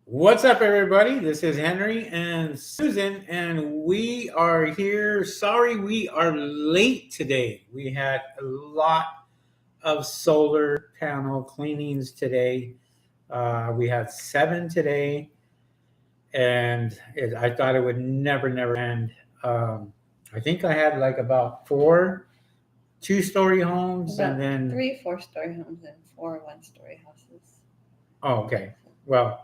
What's up, everybody? This is Henry and Susan, and we are here. Sorry, we are late today. We had a lot of solar panel cleanings today. We had 7 today, and I thought it would never end. I think I had like about 4 two-story homes, About and then 3 4-story homes and 4 1-story houses. oh, okay, well,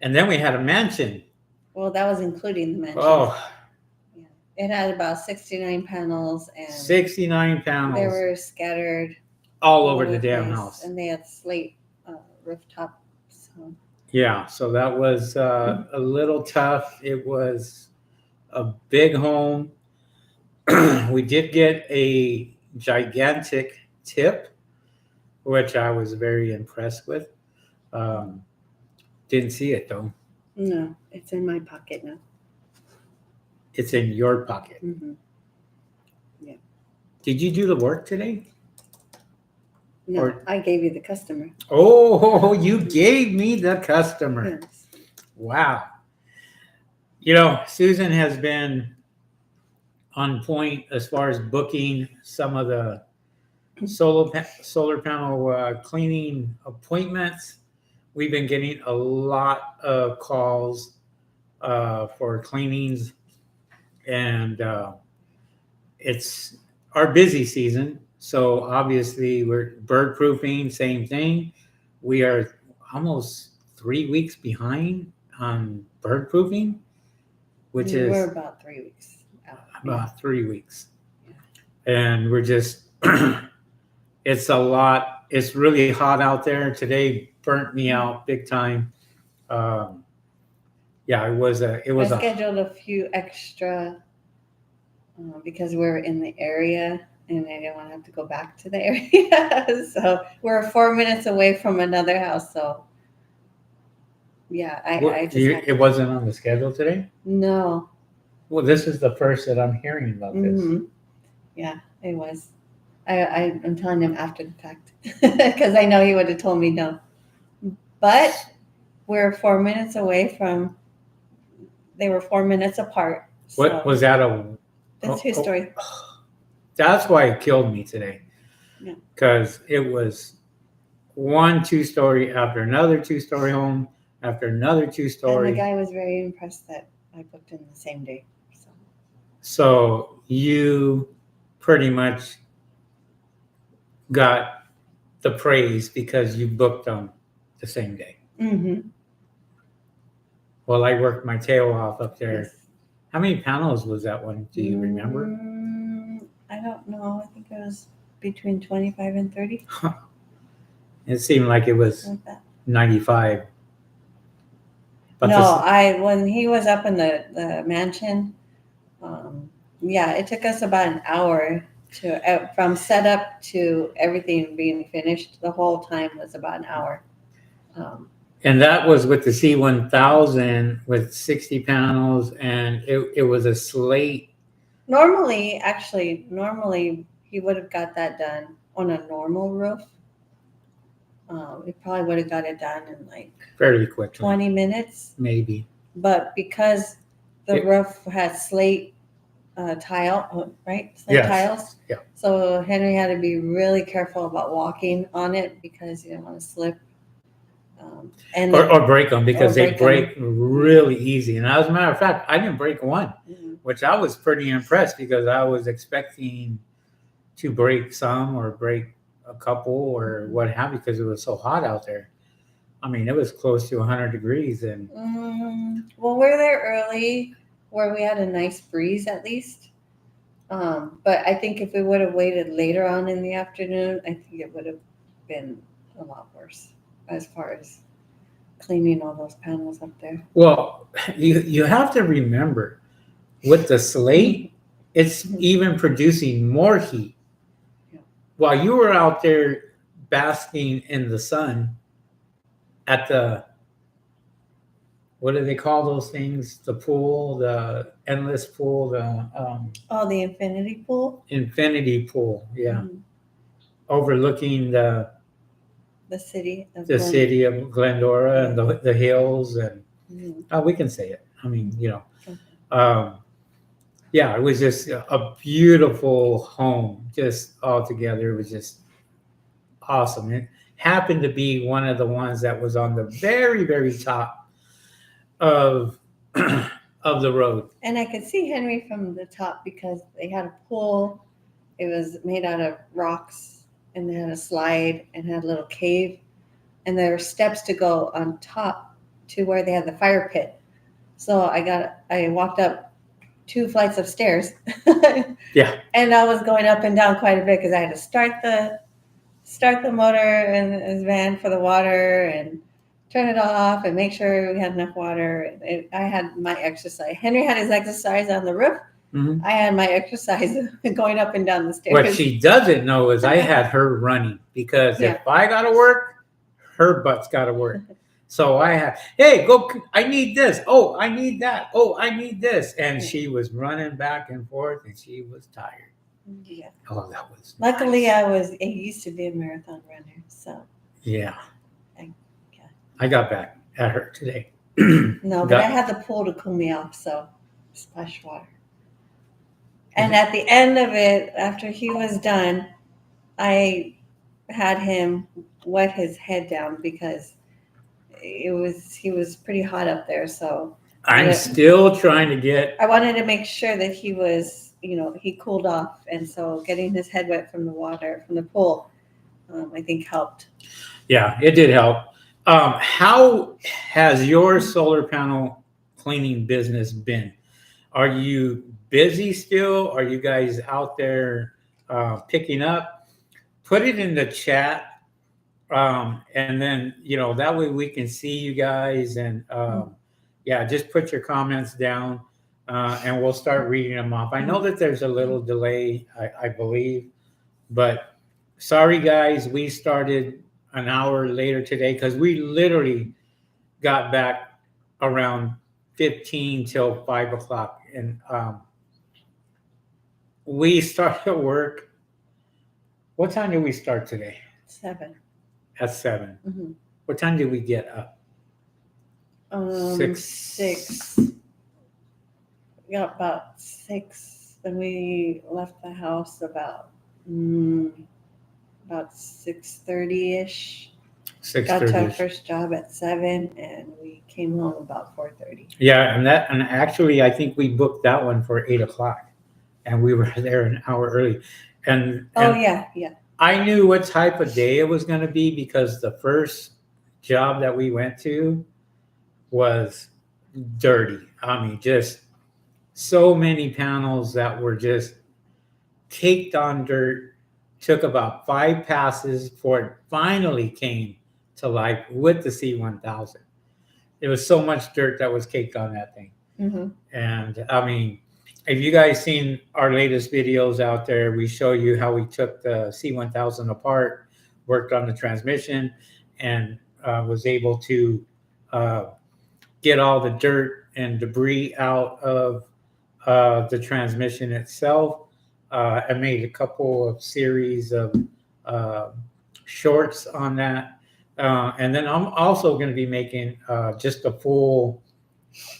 and then we had a mansion. Well, that was including the mansion. Oh, Yeah. It had about 69 panels, and 69 they panels were scattered all over the damn place, house. and they had slate rooftop. So Yeah, so that was a little tough. It was a big home. We did get a gigantic tip, which I was very impressed with. Um, didn't see it though. no, it's in my pocket now. It's in your pocket. Mm-hmm. Yeah. Did you do the work today? No, Or- I gave you the customer. Oh, you gave me the customer. Yes. Wow. You know, Susan has been on point as far as booking some of the solar panel cleaning appointments. We've been getting a lot of calls for cleanings, and it's our busy season. So obviously, we're bird proofing, same thing. We are almost 3 weeks behind on bird proofing, which is we're about 3 weeks out. about 3 weeks. Yeah. And we're just it's a lot. It's really hot out there today. Burnt me out big time. Yeah, it was I scheduled a few extra because we're in the area and I didn't want to have to go back to the area. So we're 4 minutes away from another house. So yeah, I just it wasn't on the schedule today. No. Well, this is the first that I'm hearing about this. Mm-hmm. Yeah, it was. I'm telling him after the fact because I know he would have told me no. But we're 4 minutes away from. They were 4 minutes apart. What was that? That's his story. That's why it killed me today. Yeah. Because it was 1 2-story after another 2-story home after another 2-story. And the guy was very impressed that I booked in the same day. So you pretty much got the praise because you booked them the same day. Mm-hmm. Well, I worked my tail off up there. Yes. How many panels was that one? Do you remember? I don't know. I think it was between 25 and 30. It seemed like it was Like that. 95. But No, when he was up in the mansion, yeah, it took us about an hour to from setup to everything being finished. The whole time was about an hour. And that was with the C1000 with 60 panels, and it was a slate. Normally he would have got that done on a normal roof. We probably would have got it done in like Fairly quickly. 20 minutes. Maybe. But because the roof had slate tile, right? Slate tiles. Yeah. So Henry had to be really careful about walking on it because he didn't want to slip. Or break them because they break really easy. And as a matter of fact, I didn't break one, which I was pretty impressed because I was expecting to break some or break a couple or what have you because it was so hot out there. I mean, it was close to 100 degrees. And well, we're there early where we had a nice breeze at least. But I think if we would have waited later on in the afternoon, I think it would have been a lot worse as far as cleaning all those panels up there. Well, you have to remember with the slate, it's even producing more heat. Yeah. While you were out there basking in the sun at the, what do they call those things? The pool, the endless pool, the infinity pool? Infinity pool, yeah. Overlooking the city of Glendora and the hills, and We can say it. I mean, Okay. um, yeah, it was just a beautiful home, just all together. It was just awesome. It happened to be one of the ones that was on the very, very top of of the road. And I could see Henry from the top because they had a pool. It was made out of rocks and they had a slide and had a little cave. And there were steps to go on top to where they had the fire pit. So I walked up 2 flights of stairs. Yeah. And I was going up and down quite a bit because I had to start the motor and his van for the water and turn it off and make sure we had enough water. I had my exercise. Henry had his exercise on the roof. Mhm. I had my exercise going up and down the stairs. What she doesn't know is I had her running because Yeah. if I got to work, her butt's got to work. So I had, hey, go, I need this. Oh, I need that. Oh, I need this. And she was running back and forth and she was tired. Yeah. Oh, that was Luckily, nice. I used to be a marathon runner, so Yeah. yeah. I got back at her today. No, but I Got- had the pool to cool me off, so splash water. And at the end of it, after he was done, I had him wet his head down because he was pretty hot up there. So I'm still trying to get, I wanted to make sure that he was, he cooled off, and so getting his head wet from the water from the pool, I think helped. yeah, it did help. How has your solar panel cleaning business been? Are you busy still? Are you guys out there picking up? Put it in the chat. And then, that way we can see you guys. And yeah, just put your comments down and we'll start reading them off. I know that there's a little delay, I believe, but sorry, guys, we started an hour later today because we literally got back around 15 till 5 o'clock. And we started work. What time did we start today? 7. At 7. Mm-hmm. What time did we get up? 6. We got about 6. Then we left the house about 6:30 ish. Got to our 6:30. first job at 7, and we came home about 4:30. Yeah, and actually, I think we booked that one for 8 o'clock, and we were there an hour early. And yeah. I knew what type of day it was going to be because the first job that we went to was dirty. I mean, just so many panels that were just caked on dirt. Took about 5 passes before it finally came to life with the C1000. There was so much dirt that was caked on that thing. Mm-hmm. And I mean, if you guys seen our latest videos out there, we show you how we took the C1000 apart, worked on the transmission, and was able to get all the dirt and debris out of the transmission itself. I made a couple of series of shorts on that. And then I'm also going to be making just a full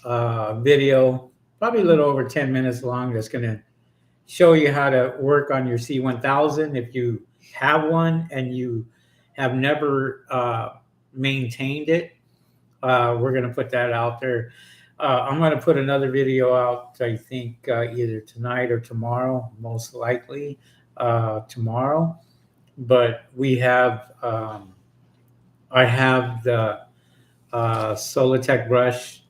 video, probably a little over 10 minutes long, that's going to show you how to work on your C1000 if you have one and you have never maintained it. We're going to put that out there. I'm going to put another video out, I think, either tonight or tomorrow, most likely tomorrow. But we have, I have the Solitech brush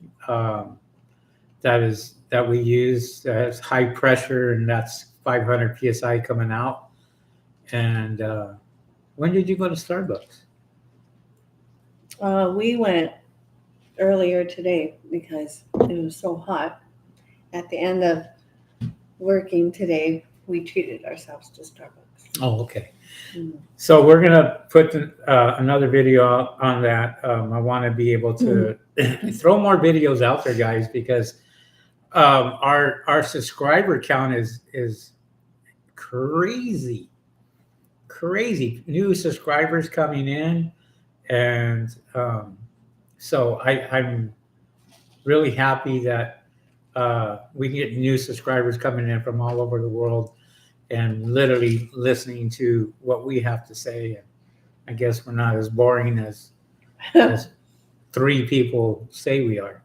that we use. It's high pressure, and that's 500 psi coming out. And when did you go to Starbucks? We went earlier today because it was so hot. At the end of working today, we treated ourselves to Starbucks. Oh, okay. Mm. So we're gonna put another video out on that. I want to be able to throw more videos out there, guys, because our subscriber count is crazy, new subscribers coming in, and so really happy that we get new subscribers coming in from all over the world and literally listening to what we have to say. And I guess we're not as boring as three people say we are.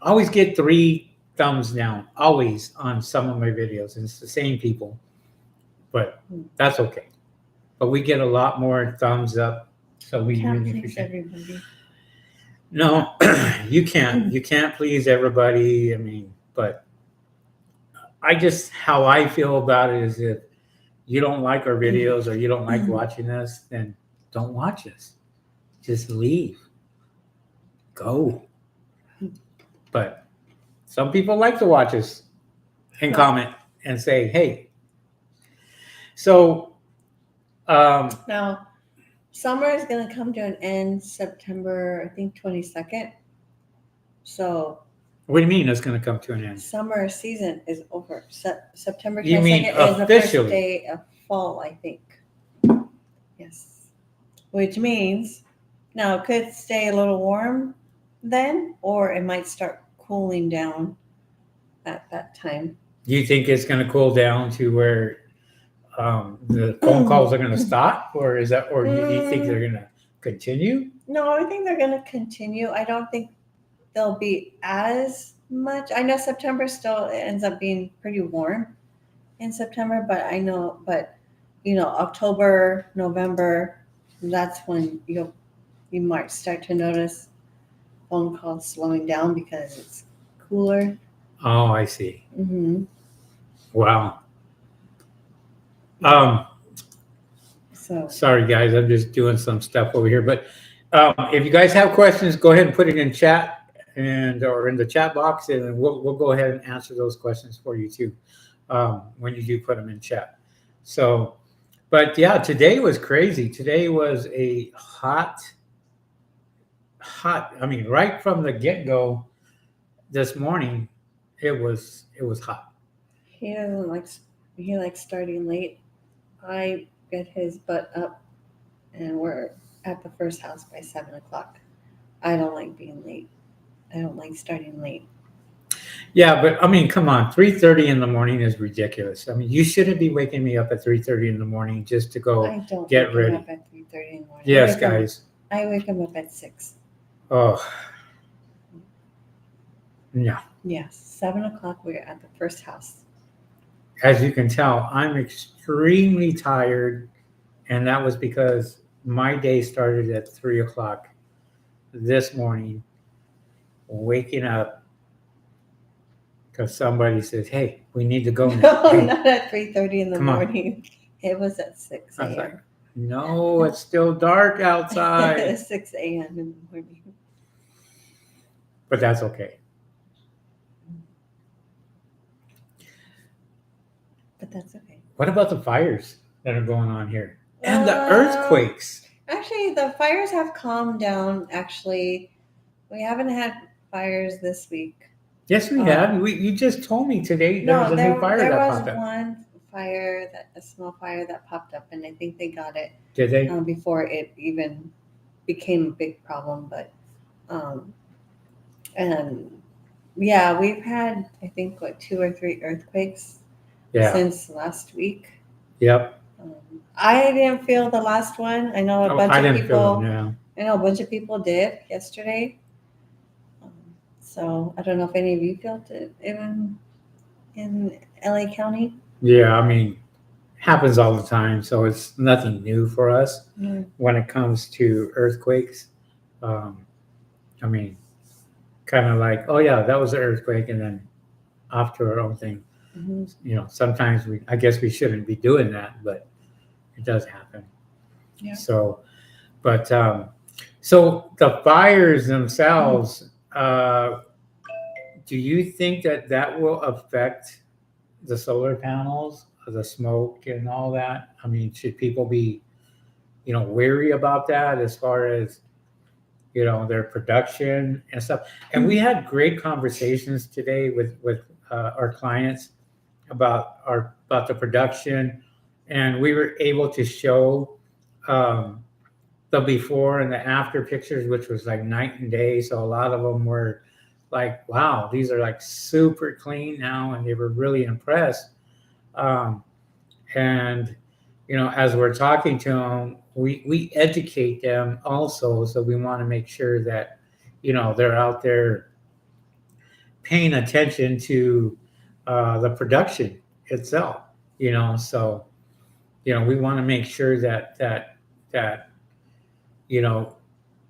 I always get 3 thumbs down, always on some of my videos, and it's the same people, but that's okay. But we get a lot more thumbs up, so we Can't really please appreciate. everybody. No, you can't. You can't please everybody. I mean, but I just how I feel about it is if you don't like our videos or you don't like watching us, then don't watch us. Just leave. Go. But some people like to watch us and comment and say, hey. So Now, summer is going to come to an end September, I think 22nd. So what do you mean it's going to come to an end? summer season is over. September 22nd You mean is the first officially? day of fall, I think. Yes. Which means now it could stay a little warm then, or it might start cooling down at that time. Do you think it's going to cool down to where the phone calls are going to stop, or is that, or do you think they're going to continue? No, I think they're going to continue. I don't think there'll be as much. I know September still ends up being pretty warm in September, but October, November, that's when you might start to notice phone calls slowing down because it's cooler. Oh, I see. Mm-hmm. Wow. So Sorry, guys, I'm just doing some stuff over here. But if you guys have questions, go ahead and put it in chat or in the chat box, and we'll go ahead and answer those questions for you too when you do put them in chat. So, but yeah, today was crazy. Today was a hot. I mean, right from the get go, this morning, it was hot. he doesn't like he likes starting late. I get his butt up, and we're at the first house by 7:00. I don't like being late. I don't like starting late. Yeah, but I mean, come on, 3:30 in the morning is ridiculous. I mean, you shouldn't be waking me up at 3:30 in the morning just to go. I don't get wake ready. him up at 3:30 in the morning. Yes, guys. I wake him up at 6. Oh, no. Yes, 7:00. We're at the first house. As you can tell, I'm extremely tired, and that was because my day started at 3:00 this morning, waking up because somebody says, "Hey, we need to go now." No, Hey, not at 3:30 in the Come on. morning. It was at 6 I was like, a.m. no, it's still dark outside, 6 a.m. in the morning. but that's okay. But that's okay. What about the fires that are going on here and the earthquakes? Actually, the fires have calmed down. Actually, we haven't had fires this week. Yes, we have. You just told me today there was a new fire there that was popped up. one fire, a small fire that popped up, and I think they got it Did they? before it even became a big problem. But and yeah, we've had I think 2 or 3 earthquakes since last week. Yep. I didn't feel the last one. I know a bunch of people. I know a bunch of people did yesterday. So I don't know if any of you felt it even in LA County. Yeah, I mean, happens all the time, so it's nothing new for us when it comes to earthquakes. I mean, kind of like, oh yeah, that was an earthquake, and then off to our own thing. Mm-hmm. You know, sometimes I guess we shouldn't be doing that, but it does happen. Yeah. So, but so the fires themselves, do you think that will affect the solar panels, the smoke, and all that? I mean, should people be, wary about that as far as their production and stuff? And we had great conversations today with our clients about the production, and we were able to show the before and the after pictures, which was like night and day. So a lot of them were like, wow, these are like super clean now, and they were really impressed. Um, and as we're talking to them, we educate them also. So we want to make sure that they're out there paying attention to the production itself. So we want to make sure that you know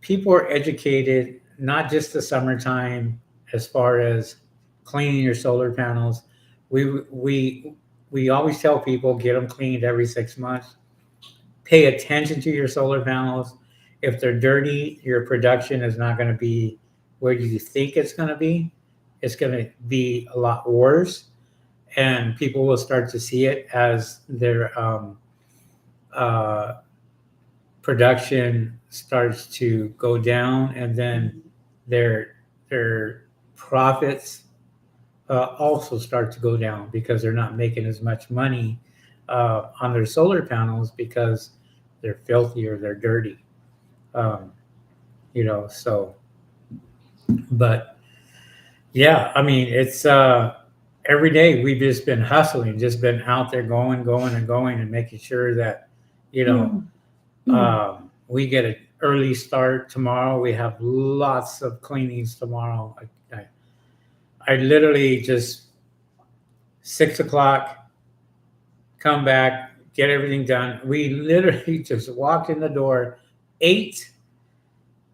people are educated, not just the summertime, as far as cleaning your solar panels. We always tell people, get them cleaned every 6 months. Pay attention to your solar panels. If they're dirty, your production is not going to be where you think it's going to be. It's going to be a lot worse, and people will start to see it as their uh, production starts to go down, and then their profits also start to go down because they're not making as much money on their solar panels because they're filthy or they're dirty. Um, so, but yeah, I mean, it's every day we've just been hustling, just been out there going and going and making sure that, you know, we get an early start tomorrow. We have lots of cleanings tomorrow. I literally just 6 o'clock, come back, get everything done. We literally just walked in the door, ate,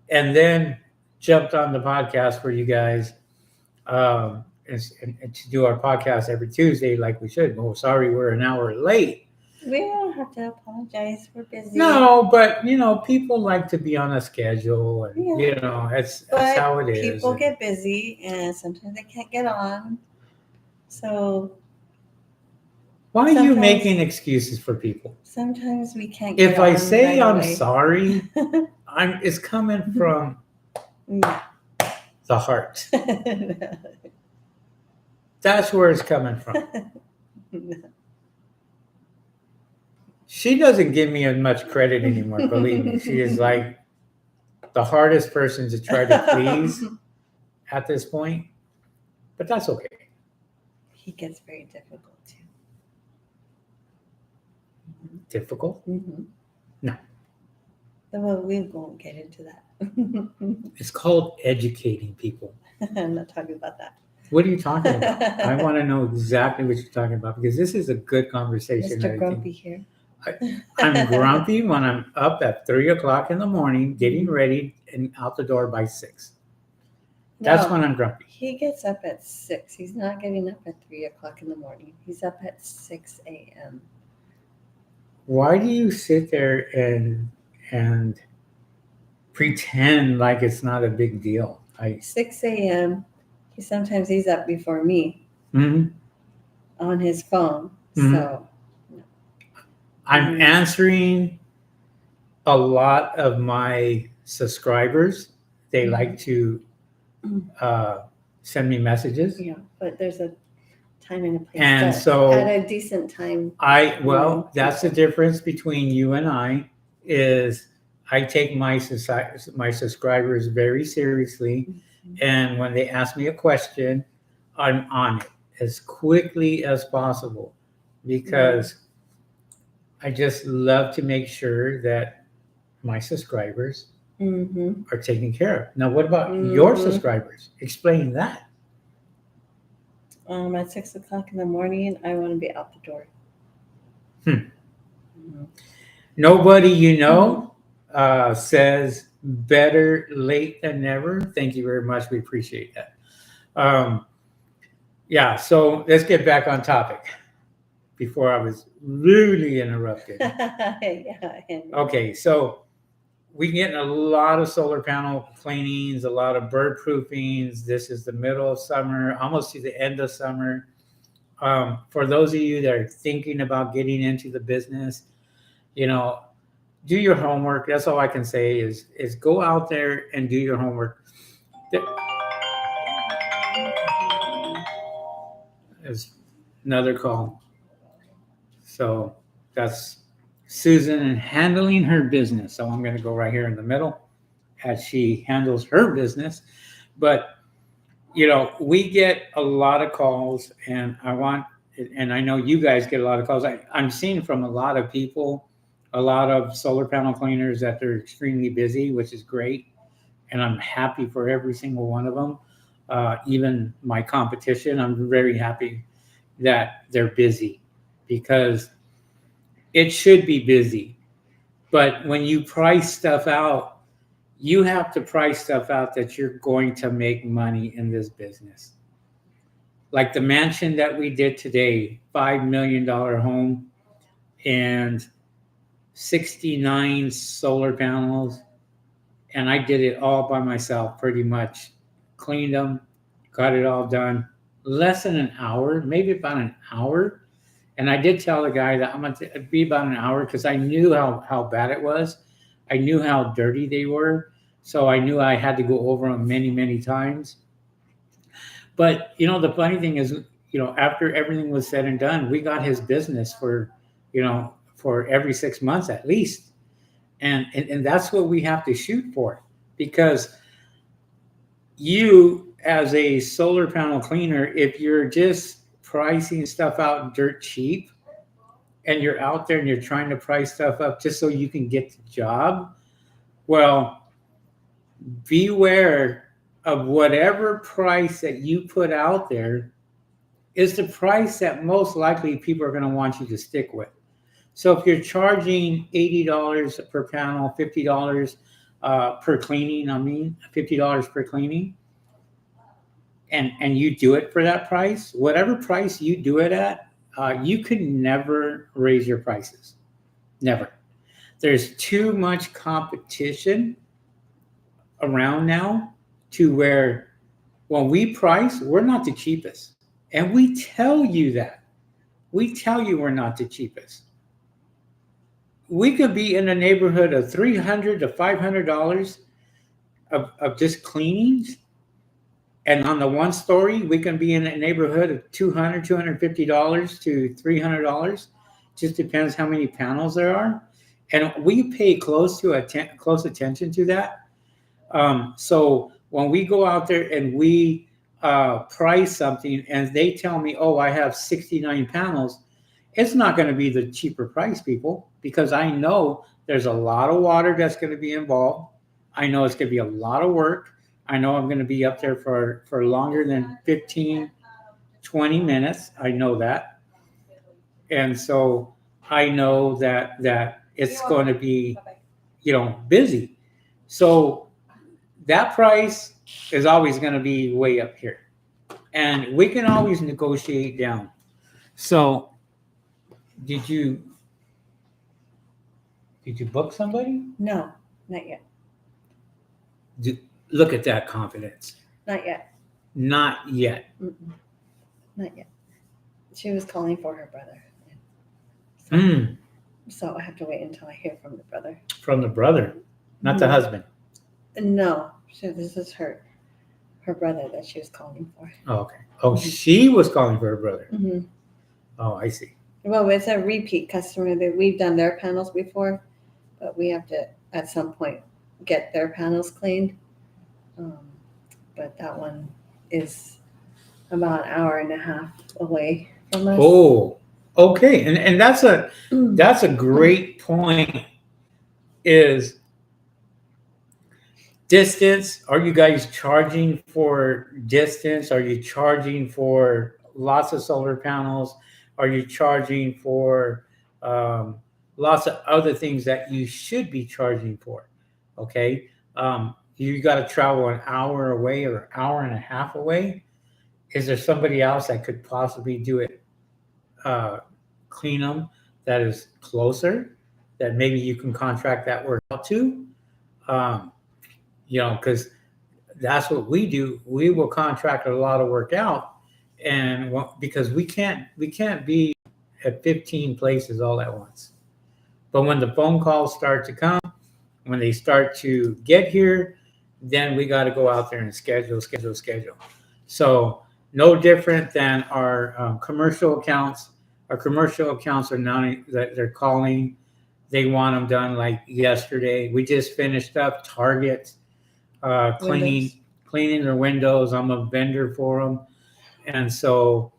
and then jumped on the podcast for you guys, and to do our podcast every Tuesday like we should. Oh, sorry, we're an hour late. We don't have to apologize. We're busy. No, but people like to be on a schedule, and that's how it is. People get busy, and sometimes they can't get on. So why are you making excuses for people? Sometimes we can't get if I say I'm sorry, it's coming from the heart. That's where it's coming from. She doesn't give me as much credit anymore, believe me. She is like the hardest person to try to please at this point, but that's okay. He gets very difficult too. Difficult? Mm-hmm. No. Well, we won't get into that. It's called educating people. I'm not talking about that. What are you talking about? I want to know exactly what you're talking about, because this is a good conversation. Mr. Grumpy here. I'm grumpy when I'm up at 3 o'clock in the morning, getting ready and out the door by 6. That's when I'm grumpy. He gets up at 6. He's not getting up at 3 o'clock in the morning. He's up at 6 a.m. Why do you sit there and pretend like it's not a big deal? 6 a.m. Sometimes he's up before me on his phone. Mm-hmm. So I'm answering a lot of my subscribers. They like to send me messages. Yeah, but there's a time and a place. And so at a decent time. That's the difference between you and I, is I take my subscribers very seriously. And when they ask me a question, I'm on it as quickly as possible, because I just love to make sure that my subscribers are taken care of. Now, what about your subscribers? Explain that. At 6 o'clock in the morning, I want to be out the door. Nobody says better late than never. Thank you very much. We appreciate that. So let's get back on topic before I was rudely interrupted. Okay, so we get a lot of solar panel cleanings, a lot of bird proofings. This is the middle of summer, almost to the end of summer. For those of you that are thinking about getting into the business, do your homework. That's all I can say is go out there and do your homework. There's another call. So that's Susan and handling her business. So I'm going to go right here in the middle as she handles her business. But, we get a lot of calls, and I know you guys get a lot of calls. I'm seeing from a lot of people, a lot of solar panel cleaners that they're extremely busy, which is great. And I'm happy for every single one of them. Even my competition, I'm very happy that they're busy because it should be busy. But when you price stuff out, you have to price stuff out that you're going to make money in this business. Like the mansion that we did today, $5 million home and 69 solar panels. And I did it all by myself pretty much. Cleaned them, got it all done. Less than an hour, maybe about an hour. And I did tell the guy that I'm going to be about an hour because I knew how bad it was. I knew how dirty they were. So I knew I had to go over them many, many times. But, the funny thing is, after everything was said and done, we got his business for every 6 months at least. And that's what we have to shoot for, because you, as a solar panel cleaner, if you're just pricing stuff out dirt cheap and you're out there and you're trying to price stuff up just so you can get the job, well, beware of whatever price that you put out there is the price that most likely people are going to want you to stick with. So if you're charging $80 per panel, $50 per cleaning, $50 per cleaning, and you do it for that price, whatever price you do it at, you can never raise your prices. Never. There's too much competition around now to where when we price, we're not the cheapest. And we tell you that. We tell you we're not the cheapest. We could be in the neighborhood of $300 to $500 of just cleanings. And on the one story, we can be in a neighborhood of $200, $250 to $300. Just depends how many panels there are. And we pay close attention to that. So when we go out there and we price something and they tell me, oh, I have 69 panels, it's not going to be the cheaper price, people, because I know there's a lot of water that's going to be involved. I know it's going to be a lot of work. I know I'm going to be up there for longer than 15, 20 minutes. I know that. And so I know that it's going to be, busy. So that price is always going to be way up here. And we can always negotiate down. So did you book somebody? No, not yet. Look at that confidence. Not yet. Not yet. Mm-mm. Not yet. She was calling for her brother. So I have to wait until I hear from the brother. From the brother, not the husband. No, so this is her brother that she was calling for. Oh, okay. Oh, she was calling for her brother. Mm-hmm. Oh, I see. Well, it's a repeat customer that we've done their panels before, but we have to at some point get their panels cleaned. But that one is about an hour and a half away from us. Oh, okay. And that's a great point. Is distance? Are you guys charging for distance? Are you charging for lots of solar panels? Are you charging for lots of other things that you should be charging for? Okay. You got to travel an hour away or an hour and a half away. Is there somebody else that could possibly do it, clean them, that is closer, that maybe you can contract that work out to? Because that's what we do. We will contract a lot of work out, and because we can't be at 15 places all at once. But when the phone calls start to come, when they start to get here, then we got to go out there and schedule. So no different than our commercial accounts. Our commercial accounts are now that they're calling. They want them done like yesterday. We just finished up Target cleaning cleaning their windows. I'm a vendor for them. And so,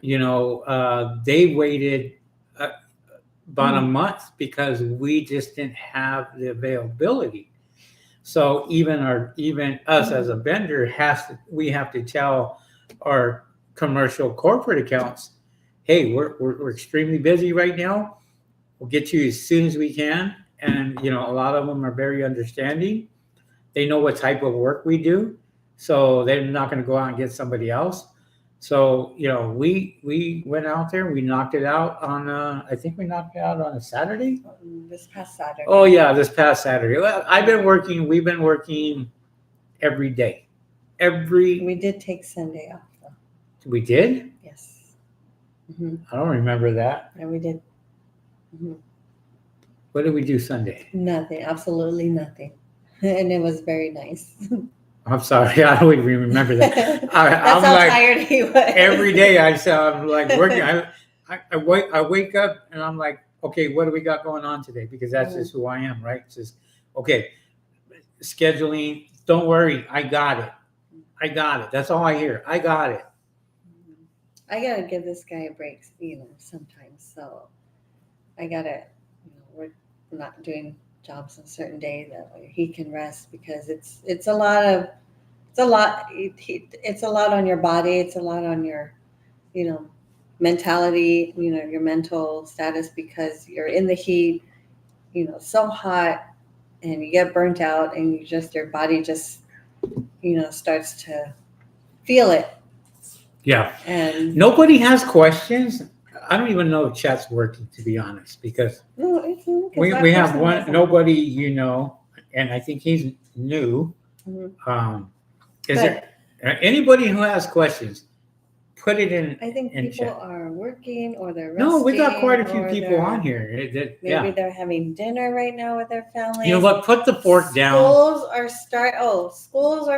they waited uh, about a month because we just didn't have the availability. So even us as a vendor we have to tell our commercial corporate accounts, hey, we're extremely busy right now. We'll get you as soon as we can. And a lot of them are very understanding. They know what type of work we do, so they're not going to go out and get somebody else. So we went out there. We knocked it out on. I think we knocked it out on a Saturday. This past Saturday. Oh yeah, this past Saturday. Well, I've been working. We've been working every day. We did take Sunday off, though. We did. Yes. Mm-hmm. I don't remember that. Yeah, we did. Mm-hmm. What did we do Sunday? Nothing. Absolutely nothing. And it was very nice. I'm sorry, I don't even remember that. That's I'm how like, tired he was. every day I'm like working. I wake up and I'm like, okay, what do we got going on today? Because that's just who I am, right? It's just, okay, scheduling. Don't worry, I got it. That's all I hear. I got it. I gotta give this guy a break, sometimes. So I gotta, we're not doing jobs on certain days that way he can rest, because it's a lot on your body. It's a lot on your, mentality, your mental status, because you're in the heat, so hot, and you get burnt out, and your body just, starts to feel it. Yeah. And nobody has questions. I don't even know if chat's working, to be honest, because we have one nobody, and I think he's new. Mm-hmm. Is there anybody who has questions? Put it in. I think in people chat. are working, or they're resting. No, we got quite a few people on here. Maybe they're having dinner right now with their families. You know what? Put the fork down. Schools are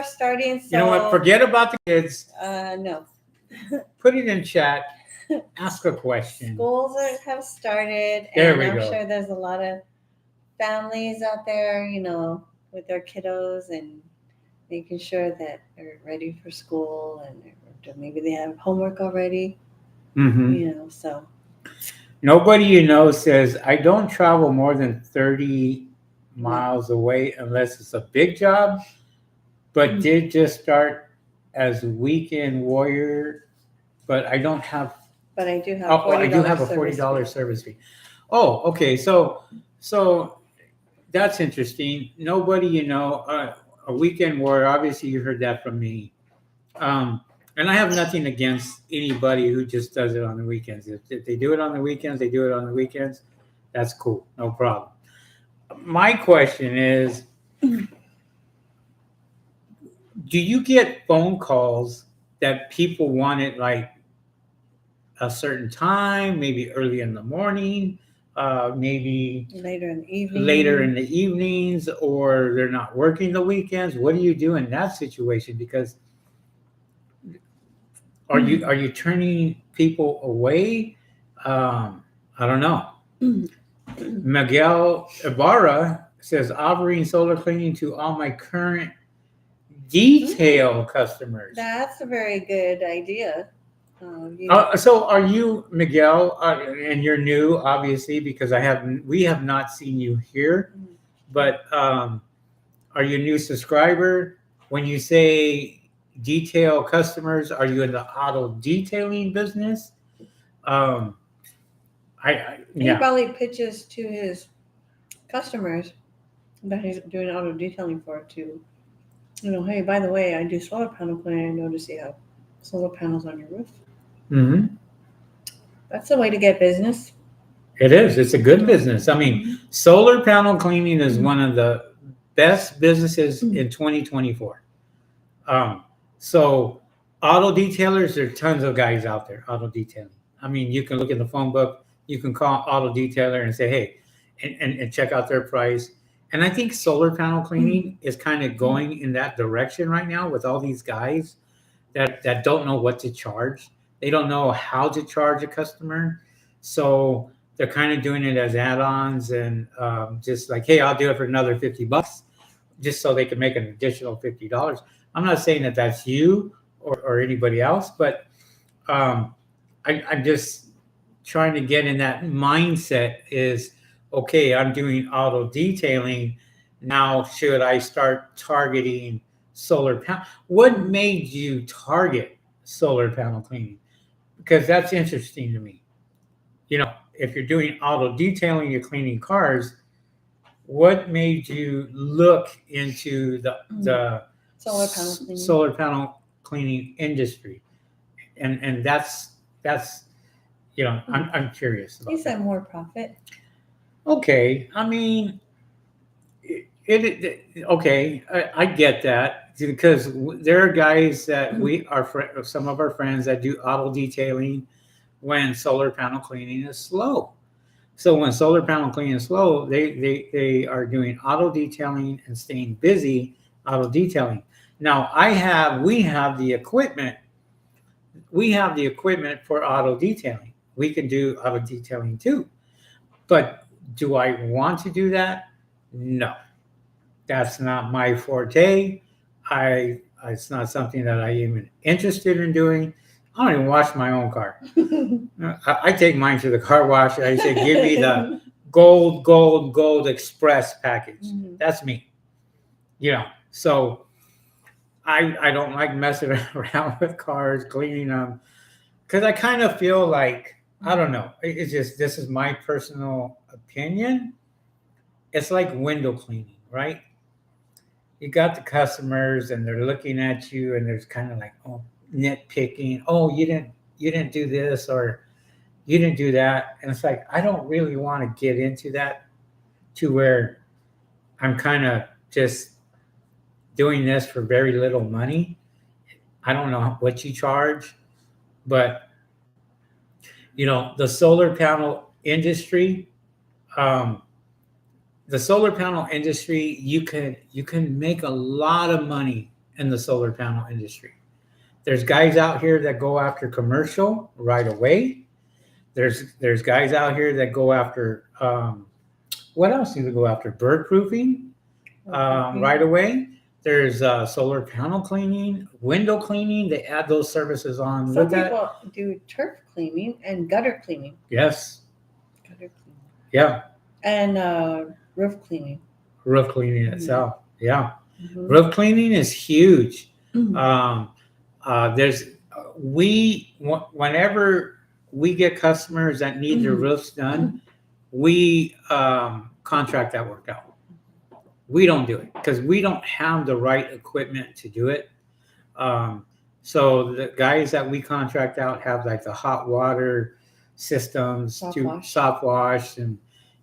starting. So, you know what? Forget about the kids. No. Put it in chat. Ask a question. Schools have started, There we I'm go. sure there's a lot of families out there, with their kiddos, and making sure that they're ready for school, and maybe they have homework already. Mm-hmm. So nobody says I don't travel more than 30 miles away unless it's a big job, but did just start as weekend warrior, but I don't have. But I do have. I do have a $40 service fee. Oh, okay. So that's interesting. Nobody, a weekend warrior. Obviously, you heard that from me. And I have nothing against anybody who just does it on the weekends. If they do it on the weekends, they do it on the weekends. That's cool. No problem. My question is, do you get phone calls that people want it like a certain time, maybe early in the morning, maybe later in the evenings, or they're not working the weekends? What do you do in that situation? Because are you turning people away? I don't know. Miguel Ibarra says offering solar cleaning to all my current detail customers. That's a very good idea. So are you, Miguel? And you're new, obviously, because we have not seen you here. But are you a new subscriber? When you say detail customers, are you in the auto detailing business? He probably pitches to his customers that he's doing auto detailing for, to, hey, by the way, I do solar panel cleaning. I notice you have solar panels on your roof. Mm-hmm. That's a way to get business. It is. It's a good business. I mean, solar panel cleaning is one of the best businesses in 2024. So auto detailers, there are tons of guys out there, auto detailing. I mean, you can look in the phone book, you can call auto detailer and say, hey, and check out their price. And I think solar panel cleaning is kind of going in that direction right now, with all these guys that don't know what to charge. They don't know how to charge a customer. So they're kind of doing it as add-ons, and just like, hey, I'll do it for another $50, just so they can make an additional $50. I'm not saying that that's you or anybody else, but I'm just trying to get in that mindset is, okay, I'm doing auto detailing. Now, should I start targeting solar panel? What made you target solar panel cleaning? Because that's interesting to me. If you're doing auto detailing, you're cleaning cars. What made you look into the Solar panel cleaning. solar panel cleaning industry? And that's I'm curious about He said that. more profit. Okay, I mean, okay, I get that because there are guys that some of our friends that do auto detailing when solar panel cleaning is slow. So when solar panel cleaning is slow, they are doing auto detailing and staying busy auto detailing. Now we have the equipment. We have the equipment for auto detailing. We can do auto detailing too. But do I want to do that? No, that's not my forte. It's not something that I even interested in doing. I don't even wash my own car. I take mine to the car wash. I say, give me the gold express package. Mhm. That's me. So I don't like messing around with cars, cleaning them, because I kind of feel like, I don't know. It's just, this is my personal opinion. It's like window cleaning, right? You got the customers and they're looking at you and there's kind of like, oh, nitpicking. Oh, you didn't do this, or you didn't do that. And it's like, I don't really want to get into that, to where I'm kind of just doing this for very little money. I don't know what you charge, but the solar panel industry, um, you can make a lot of money in the solar panel industry. There's guys out here that go after commercial right away. There's guys out here that go after, what else do they go after? Bird proofing, right away. There's solar panel cleaning, window cleaning. They add those services on Some with that. people do turf cleaning and gutter cleaning. Yes. Gutter cleaning. Yeah. And roof cleaning. Roof cleaning itself. Yeah. Mhm. Roof cleaning is huge. Mhm. There's whenever we get customers that need their roofs done, we contract that work out. We don't do it because we don't have the right equipment to do it. Um, so the guys that we contract out have like the hot water systems to soft wash, and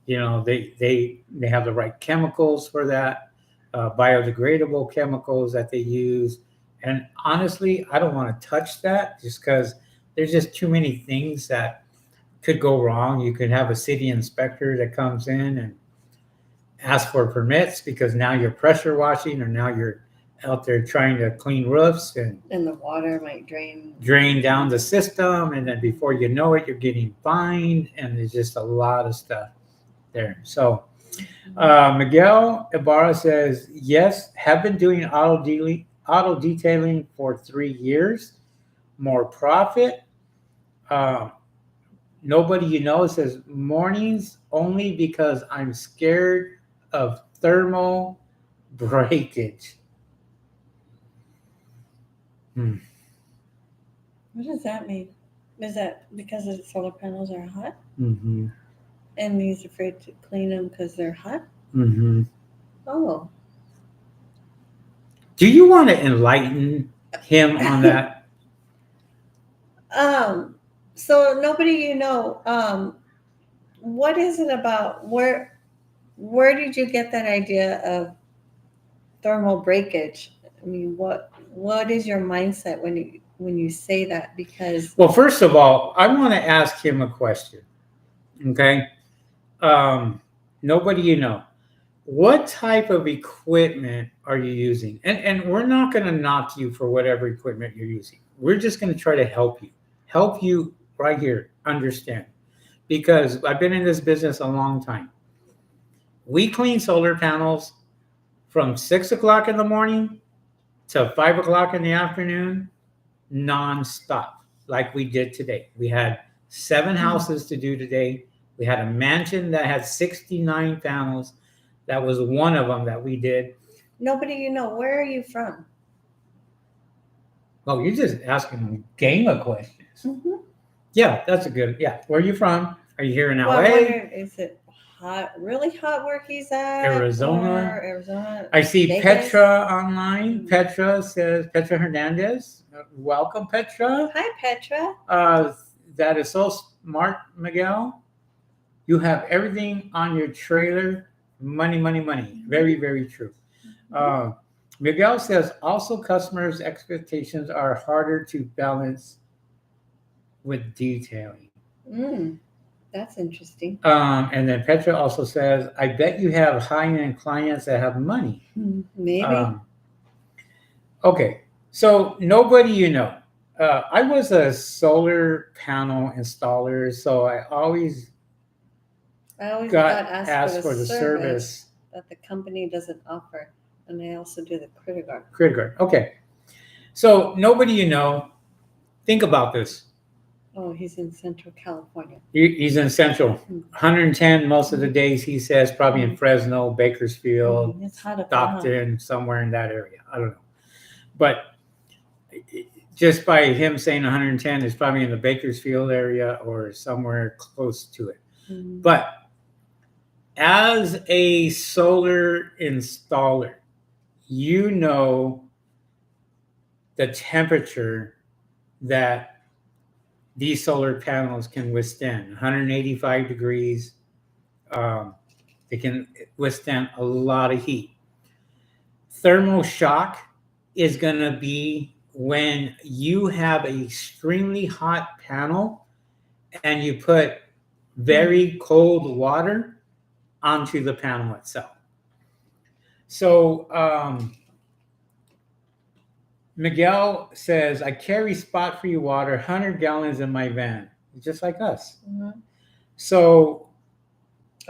they have the right chemicals for that, biodegradable chemicals that they use. And honestly, I don't want to touch that just because there's just too many things that could go wrong. You could have a city inspector that comes in and ask for permits because now you're pressure washing, or now you're out there trying to clean roofs, and the water might drain down the system, and then before you know it, you're getting fined, and there's just a lot of stuff there. So Miguel Ibarra says, yes, have been doing auto detailing for 3 years. More profit. Nobody says, mornings only because I'm scared of thermal breakage. What does that mean? Is that because the solar panels are hot? Mm-hmm. And he's afraid to clean them because they're hot? Mm-hmm. Oh. Do you want to enlighten him on that? So nobody, what is it about? Where did you get that idea of thermal breakage? I mean, what is your mindset when you say that? Because Well, first of all, I want to ask him a question. Okay. Nobody, what type of equipment are you using? And we're not going to knock you for whatever equipment you're using. We're just going to try to help you right here understand, because I've been in this business a long time. We clean solar panels from 6 o'clock in the morning till 5 o'clock in the afternoon, nonstop, like we did today. We had 7 houses to do today. We had a mansion that had 69 panels. That was one of them that we did. Nobody you know. Where are you from? Oh, you're just asking a game of questions. Mm-hmm. Yeah, that's a good. Yeah, where are you from? Are you here in Well, I LA? wonder, is it hot, really hot where he's at? Arizona? Or Arizona? I see Vegas? Petra online. Mm. Petra says, Petra Hernandez. Welcome, Petra. Hi, Petra. That is so smart, Miguel. You have everything on your trailer. Money, money, money. Very, very true. Miguel says also customers' expectations are harder to balance with detailing. That's interesting. And then Petra also says, I bet you have high-end clients that have money. Maybe. Okay, so nobody you know. I was a solar panel installer, so I always got asked for the service that the company doesn't offer, and they also do the critter guard. Critter guard. Okay, so nobody you know. Think about this. Oh, he's in Central California. He's in Central. 110 most of the days, he says, probably in Fresno, Bakersfield, It's hot up Stockton, somewhere in that area. I don't know. But just by him saying 110, it's probably in the Bakersfield area or somewhere close to it. But as a solar installer, you know the temperature that these solar panels can withstand 185 degrees. They can withstand a lot of heat. Thermal shock is going to be when you have an extremely hot panel and you put very cold water onto the panel itself. So Miguel says, I carry spot-free water, 100 gallons in my van, just like us. So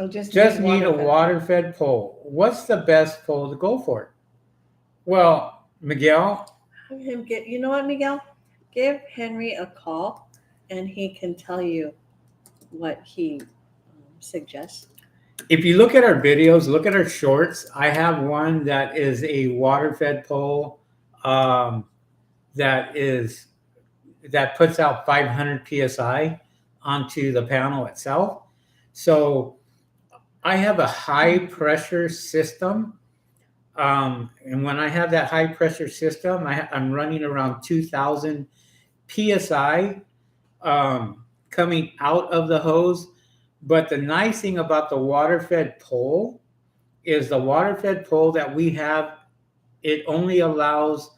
just need a water-fed pole. What's the best pole to go for? Well, Miguel. You know what, Miguel? Give Henry a call, and he can tell you what he suggests. If you look at our videos, look at our shorts, I have one that is a water-fed pole that puts out 500 psi onto the panel itself. So I have a high pressure system, and when I have that high pressure system, I'm running around 2,000 psi coming out of the hose. But the nice thing about the water-fed pole is the water-fed pole that we have, it only allows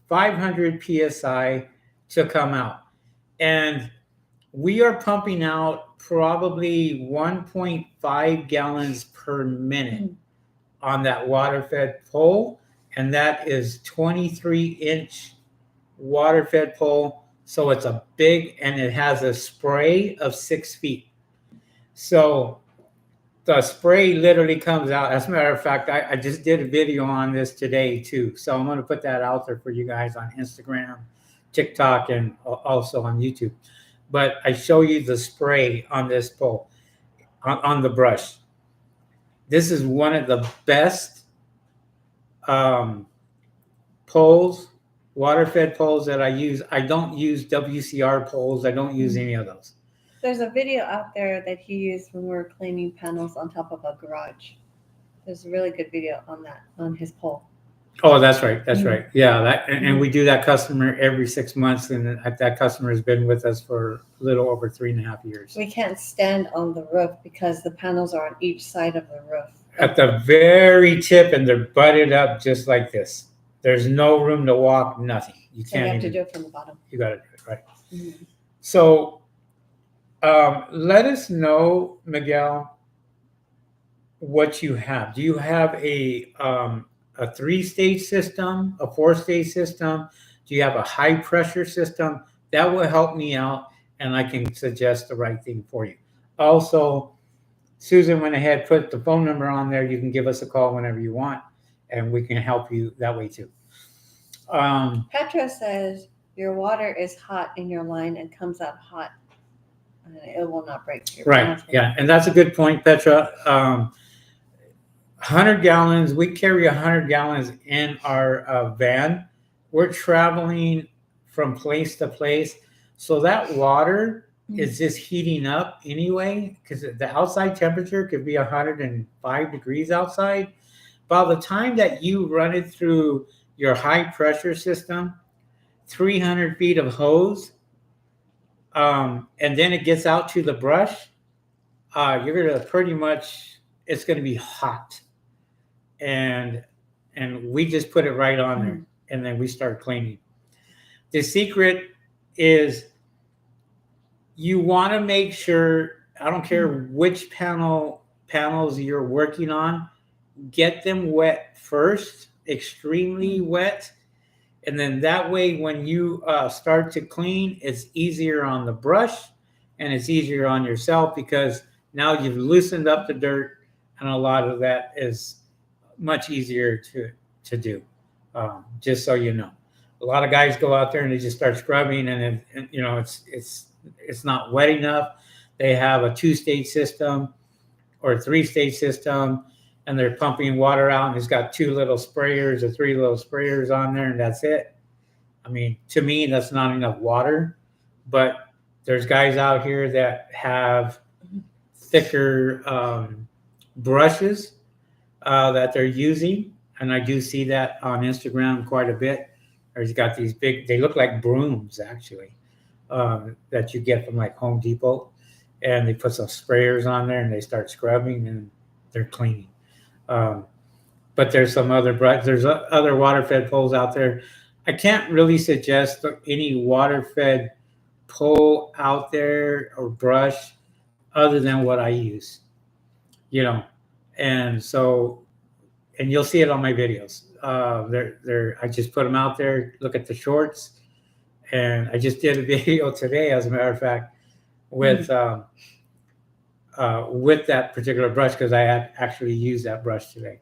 500 psi to come out. And we are pumping out probably 1.5 gallons per minute on that water-fed pole. And that is 23-inch water-fed pole. So it's a big, and it has a spray of 6 feet. So the spray literally comes out. As a matter of fact, I just did a video on this today too. So I'm going to put that out there for you guys on Instagram, TikTok, and also on YouTube. But I show you the spray on this pole, on the brush. This is one of the best poles, water-fed poles that I use. I don't use WCR poles. I don't use any of those. There's a video out there that he used when we were cleaning panels on top of a garage. There's a really good video on that, on his pole. Oh, that's right. That's right. Yeah, and we do that customer every 6 months, and that customer has been with us for a little over 3.5 years. We can't stand on the roof because the panels are on each side of the roof. At the very tip, and they're butted up just like this. There's no room to walk, nothing. You can't. You have to do it from the bottom. You got to do it, right? So let us know, Miguel, what you have. Do you have a 3-stage system, a 4-stage system? Do you have a high pressure system? That will help me out, and I can suggest the right thing for you. Also, Susan went ahead, put the phone number on there. You can give us a call whenever you want, and we can help you that way too. Petra says your water is hot in your line and comes out hot. And it will not break your Right. panels. Yeah, and that's a good point, Petra. 100 gallons. We carry 100 gallons in our van. We're traveling from place to place, so that water is just heating up anyway. Because the outside temperature could be 105 degrees outside. By the time that you run it through your high pressure system, 300 feet of hose, and then it gets out to the brush, you're gonna pretty much, it's gonna be hot, and we just put it right on there, and then we start cleaning. The secret is you want to make sure, I don't care which panels you're working on, get them wet first, extremely wet. And then that way, when you start to clean, it's easier on the brush and it's easier on yourself because now you've loosened up the dirt, and a lot of that is much easier to do. Just so you know, a lot of guys go out there and they just start scrubbing, and it's not wet enough. They have a 2-stage system or a 3-stage system, and they're pumping water out, and it's got 2 little sprayers or 3 little sprayers on there, and that's it. I mean, to me, that's not enough water. But there's guys out here that have thicker brushes that they're using, and I do see that on Instagram quite a bit. There's got these big, they look like brooms actually, that you get from like Home Depot, and they put some sprayers on there and they start scrubbing and they're cleaning. But there's some other there's other water fed poles out there. I can't really suggest any water fed pole out there or brush other than what I use, and so, and you'll see it on my videos. I just put them out there. Look at the shorts, and I just did a video today, as a matter of fact, with that particular brush because I had actually used that brush today.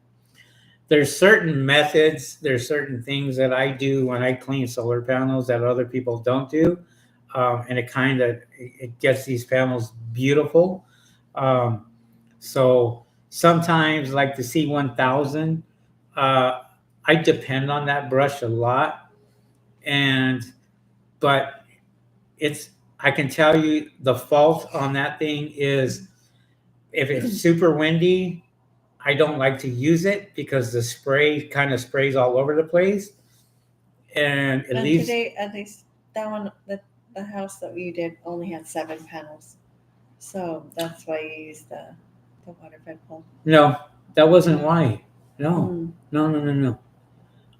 There's certain methods, there's certain things that I do when I clean solar panels that other people don't do, and it gets these panels beautiful. So sometimes, like the C1000, I depend on that brush a lot, but I can tell you the fault on that thing is if it's super windy, I don't like to use it because the spray kind of sprays all over the place, and it leaves. Today, at least that one, the house that we did only had 7 panels, so that's why you used the water fed pole. No, that wasn't why. No.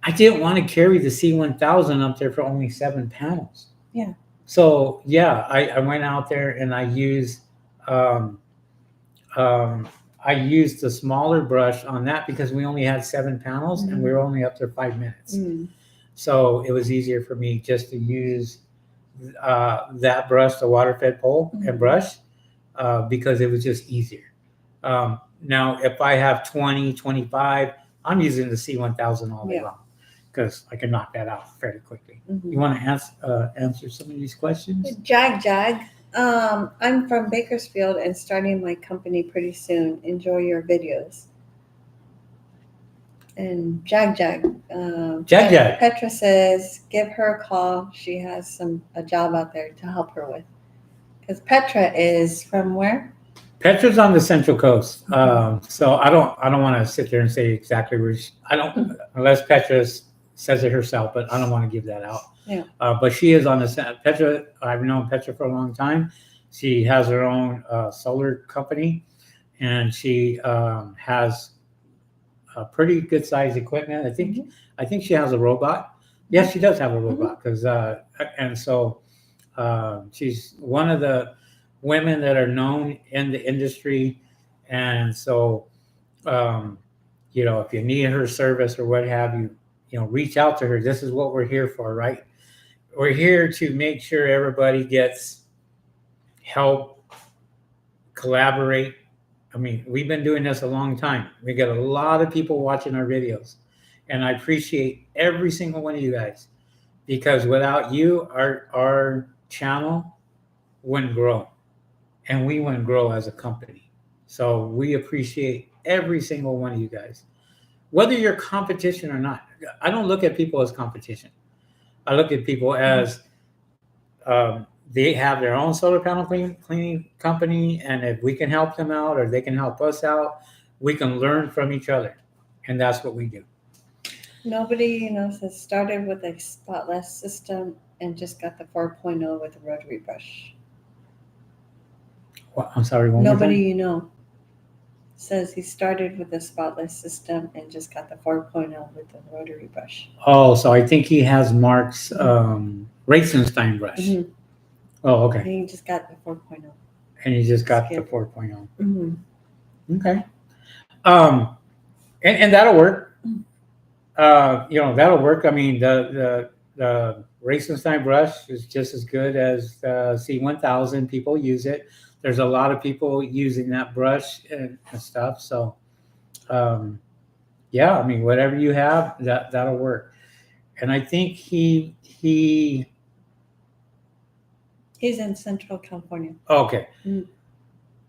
I didn't want to carry the C1000 up there for only 7 panels. Yeah. So yeah, I went out there and I used the smaller brush on that because we only had 7 panels and we were only up there 5 minutes. So it was easier for me just to use that brush, the water fed pole and brush, because it was just easier. Now, if I have 20, 25, I'm using the C1000 all day long because I can knock that out fairly quickly. You want to answer some of these questions? Jag. I'm from Bakersfield and starting my company pretty soon. Enjoy your videos. And Jag. Petra says, give her a call. She has a job out there to help her with. Because Petra is from where? Petra's on the Central Coast. So I don't want to sit there and say exactly where unless Petra says it herself, but I don't want to give that out. Yeah. But she is on Petra. I've known Petra for a long time. She has her own solar company, and she has a pretty good sized equipment. I think she has a robot. Yes, she does have a robot and so she's one of the women that are known in the industry, and so if you need her service or what have you, reach out to her. This is what we're here for, right? We're here to make sure everybody gets help, collaborate. I mean, we've been doing this a long time. We get a lot of people watching our videos, And I appreciate every single one of you guys, because without you, our channel wouldn't grow, and we wouldn't grow as a company. So we appreciate every single one of you guys, whether you're competition or not. I don't look at people as competition. I look at people as they have their own solar panel cleaning company, and if we can help them out or they can help us out, we can learn from each other, and that's what we do. Nobody, says started with a spotless system and just got the 4.0 with a rotary brush. Well, I'm sorry. One more Nobody time? says he started with a spotless system and just got the 4.0 with the rotary brush. Oh, so I think he has Mark's Reichenstein brush. Mm-hmm. Oh, okay. And he just got the 4.0. And he just got Skip. the 4.0. Mm-hmm. Okay. And that'll work. That'll work. I mean, the Reichenstein brush is just as good as C1000. People use it. There's a lot of people using that brush and stuff. So, yeah, I mean, whatever you have, that'll work. And I think he's in Central California. Okay. Mm.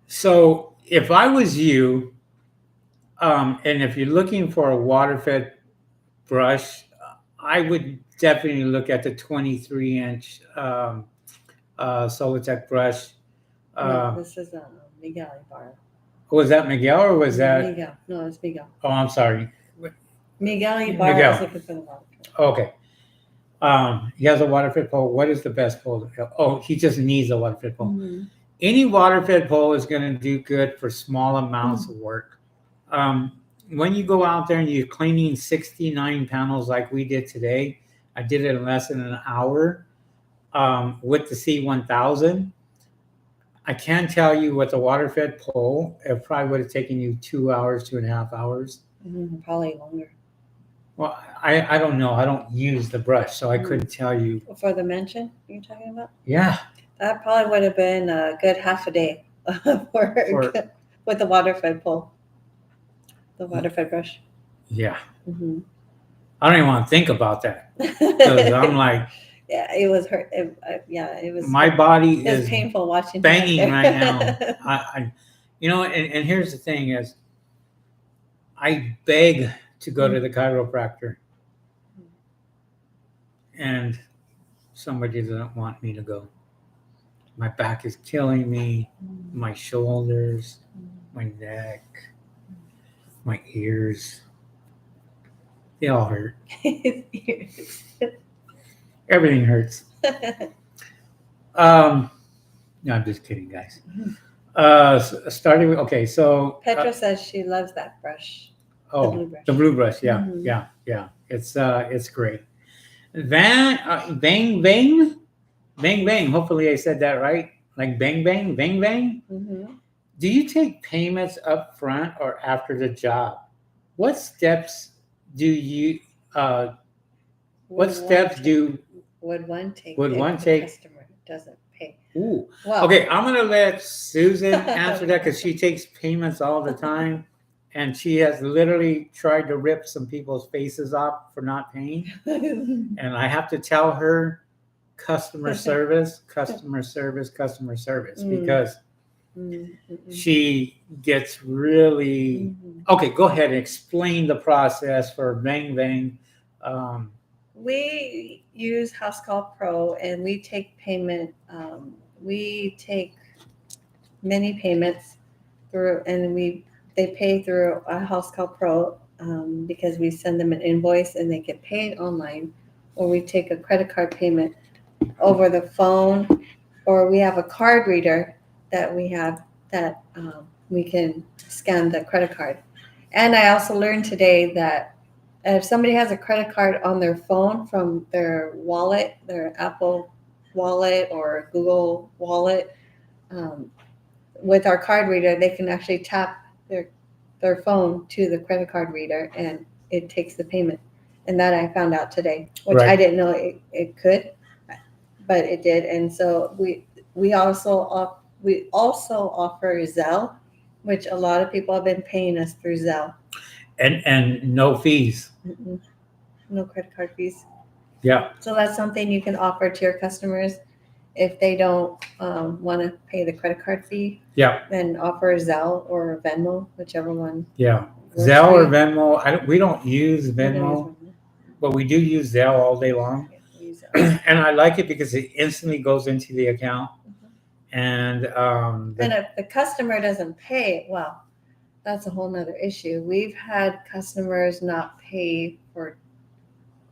So if I was you, and if you're looking for a water-fed brush, I would definitely look at the 23-inch Solitech brush. No, this is a Miguel bar. Was that Miguel or was that Miguel? No, it's Miguel. Oh, I'm sorry. Miguel bar is looking for the water. Okay. He has a water-fed pole. What is the best pole? Oh, he just needs a water-fed pole. Mm-hmm. Any water-fed pole is going to do good for small amounts of work. When you go out there and you're cleaning 69 panels like we did today, I did it in less than an hour with the C1000. I can tell you with the water-fed pole, it probably would have taken you 2 hours, 2.5 hours. Mm-hmm. Probably longer. Well, I don't know. I don't use the brush, so I couldn't tell you. For the mention you're talking about? Yeah. That probably would have been a good half a day of work with the water-fed pole. The water-fed brush. Yeah. Mm-hmm. I don't even want to think about that. Because I'm like. Yeah, it was hurt. It was. My body is painful watching. Banging right now. And here's the thing is, I beg to go to the chiropractor, and somebody doesn't want me to go. My back is killing me, my shoulders, my neck, my ears. They all hurt. Everything hurts. No, I'm just kidding, guys. Starting with, okay, so Petra says she loves that brush. Oh, the blue brush. Yeah, mm-hmm. yeah. It's great. Bang bang. Hopefully I said that right. Like bang bang. Mm-hmm. Do you take payments up front or after the job? What steps do you? What steps would one take? Would one take? Customer doesn't pay. Ooh. Well, okay, I'm gonna let Susan answer that because she takes payments all the time. And she has literally tried to rip some people's faces off for not paying. And I have to tell her customer service, because she gets really... Okay, go ahead and explain the process for Bang Bang. We use House Call Pro and we take payment. We take many payments through, and they pay through a House Call Pro because we send them an invoice and they get paid online, or we take a credit card payment over the phone, or we have a card reader that we have that we can scan the credit card. And I also learned today that if somebody has a credit card on their phone from their wallet, their Apple wallet or Google wallet, with our card reader, they can actually tap their phone to the credit card reader and it takes the payment. And that I found out today, which I didn't know it could, but it did. And so we also offer Zelle, which a lot of people have been paying us through Zelle. and no fees. Mm-mm. No credit card fees. Yeah, So that's something you can offer to your customers if they don't want to pay the credit card fee. yeah, Then offer Zelle or Venmo, whichever one yeah. works Zelle for or you. Venmo. We don't use We don't use Venmo, Venmo. but we do use Zelle all day long. Yeah, we use Zelle. And I like it because it instantly goes into the account. And And if the customer doesn't pay, well, that's a whole nother issue. We've had customers not pay for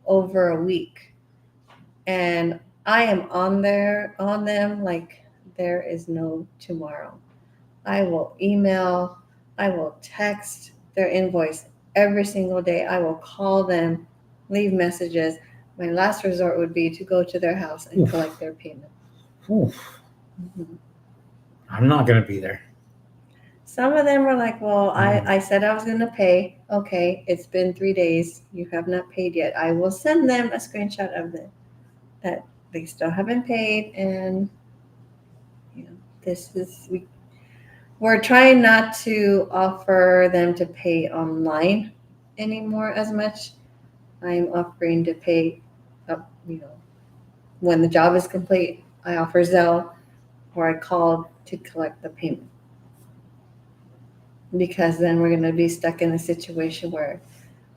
over a week, and I am on them like there is no tomorrow. I will email, I will text their invoice every single day. I will call them, leave messages. My last resort would be to go to their house and Oof. collect their payment. oof, Mhm. I'm not going to be there. Some of them were like, well, Mhm. I said I was going to pay. Okay, it's been 3 days. You have not paid yet. I will send them a screenshot of it that they still haven't paid. And, we're trying not to offer them to pay online anymore as much. I'm offering to pay up, when the job is complete. I offer Zelle or I call to collect the payment. Because then we're going to be stuck in a situation where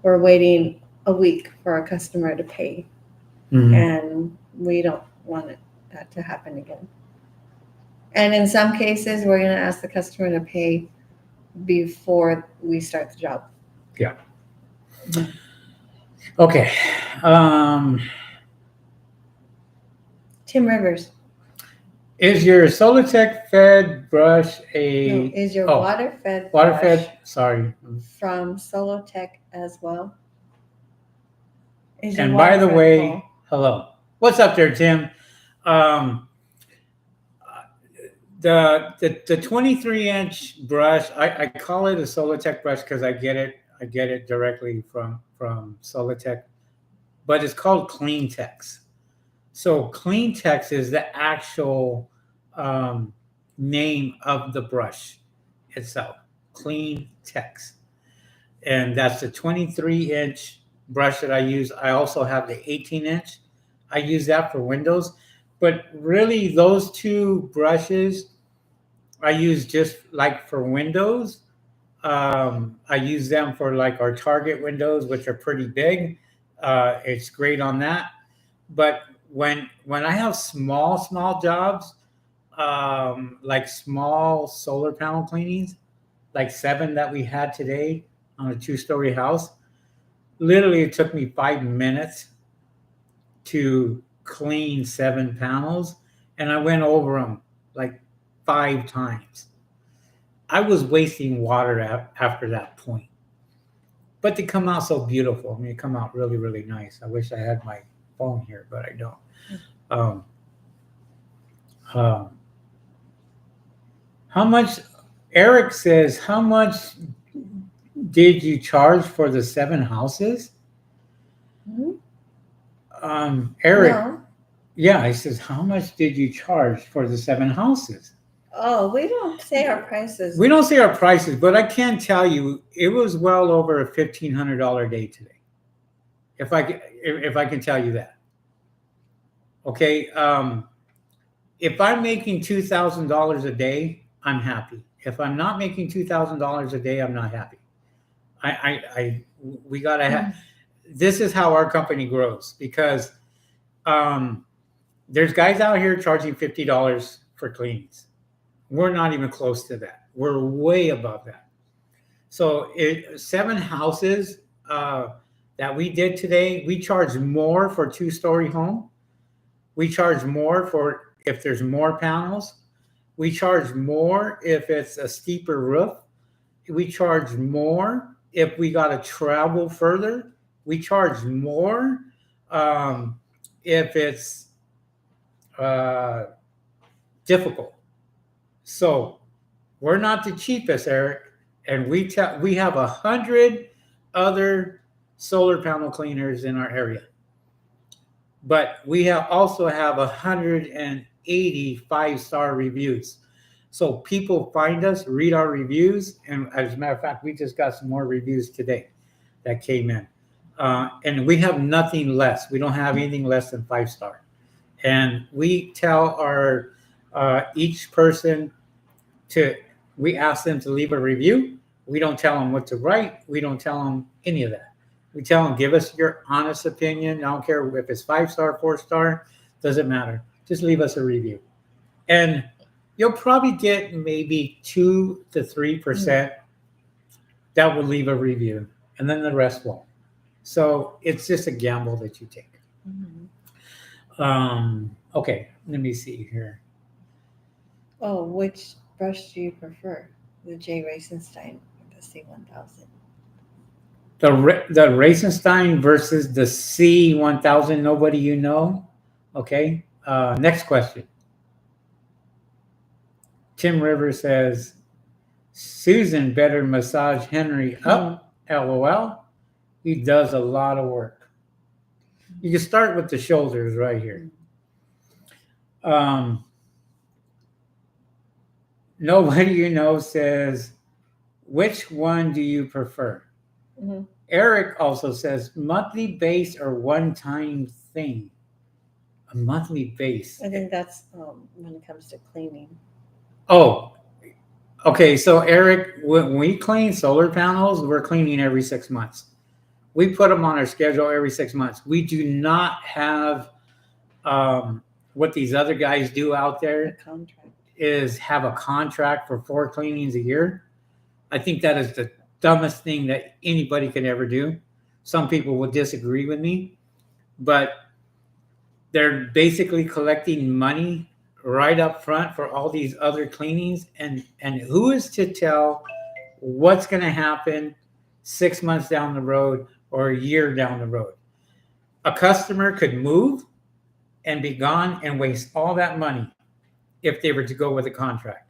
we're waiting a week for a customer to pay, Mhm. and we don't want that to happen again. And in some cases, we're going to ask the customer to pay before we start the job. Yeah. Okay. Tim Rivers. Is your Solitech fed brush a No, is your oh, water fed water brush fed? Sorry. from Solotech as well? Is your And by water the fed way, full? hello. What's up there, Tim? Um, the 23-inch brush, I call it a Solitech brush because I get it directly from Solitech, but it's called Clean Tex. So Clean Tex is the actual um, name of the brush itself. Clean Tex, and that's the 23-inch brush that I use. I also have the 18-inch. I use that for windows, but really those two brushes I use just like for windows. I use them for like our Target windows, which are pretty big. It's great on that. But when I have small jobs, like small solar panel cleanings, like 7 that we had today on a 2-story house, literally it took me 5 minutes to clean 7 panels, and I went over them like 5 times. I was wasting water after that point. But they come out so beautiful. I mean, they come out really, really nice. I wish I had my phone here, but I don't. Um, um, how much? Eric says, how much did you charge for the 7 houses? Hmm? Eric, No. yeah, he says, how much did you charge for the 7 houses? Oh, we don't say our prices. We don't say our prices, but I can tell you it was well over a $1,500 day today. If I can tell you that. Okay. If I'm making $2,000 a day, I'm happy. If I'm not making $2,000 a day, I'm not happy. We gotta have. This is how our company grows because there's guys out here charging $50 for cleanings. We're not even close to that. We're way above that. So 7 houses that we did today, we charge more for 2-story home. We charge more for if there's more panels. We charge more if it's a steeper roof. We charge more if we got to travel further. We charge more if it's uh, difficult. So we're not the cheapest, Eric, and we have 100 other solar panel cleaners in our area, but we also have 180 5-star reviews. So people find us, read our reviews, and as a matter of fact, we just got some more reviews today. that came in. And we have nothing less. We don't have anything less than 5-star. And we tell our each person to, we ask them to leave a review. We don't tell them what to write. We don't tell them any of that. We tell them, give us your honest opinion. I don't care if it's 5-star, 4-star, doesn't matter. Just leave us a review. And you'll probably get maybe 2 to 3% that will leave a review, and then the rest won't. So it's just a gamble that you take. Okay, let me see here. Oh, which brush do you prefer? The J. Racenstein or the C1000? The Racenstein versus the C1000. Nobody you know. Okay. Next question. Tim Rivers says, Susan better massage Henry up. LOL. He does a lot of work. You can start with the shoulders right here. Nobody you know says, which one do you prefer? Eric also says, monthly base or one-time thing? A monthly base. I think that's when it comes to cleaning. Oh, okay. So Eric, when we clean solar panels, we're cleaning every 6 months. We put them on our schedule every 6 months. We do not have what these other guys do out there. The contract. Is have a contract for 4 cleanings a year. I think that is the dumbest thing that anybody could ever do. Some people will disagree with me, but they're basically collecting money right up front for all these other cleanings. And who is to tell what's going to happen 6 months down the road or a year down the road? A customer could move and be gone and waste all that money if they were to go with a contract.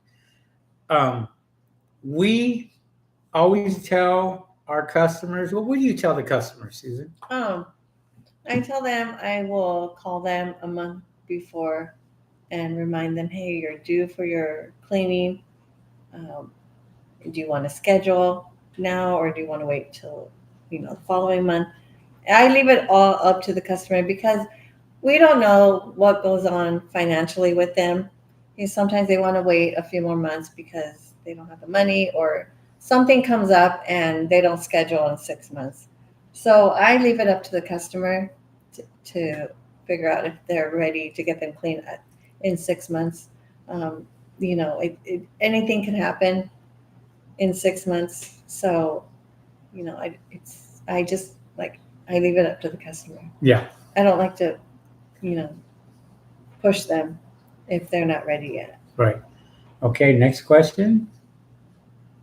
We always tell our customers, well, what do you tell the customers, Susan? I tell them I will call them a month before and remind them, hey, you're due for your cleaning. Do you want to schedule now or do you want to wait till the following month? I leave it all up to the customer because we don't know what goes on financially with them. Sometimes they want to wait a few more months because they don't have the money or something comes up and they don't schedule in 6 months. So I leave it up to the customer to figure out if they're ready to get them clean in 6 months. Anything can happen in 6 months. So, I leave it up to the customer. Yeah. I don't like to, push them if they're not ready yet. Right. Okay, next question.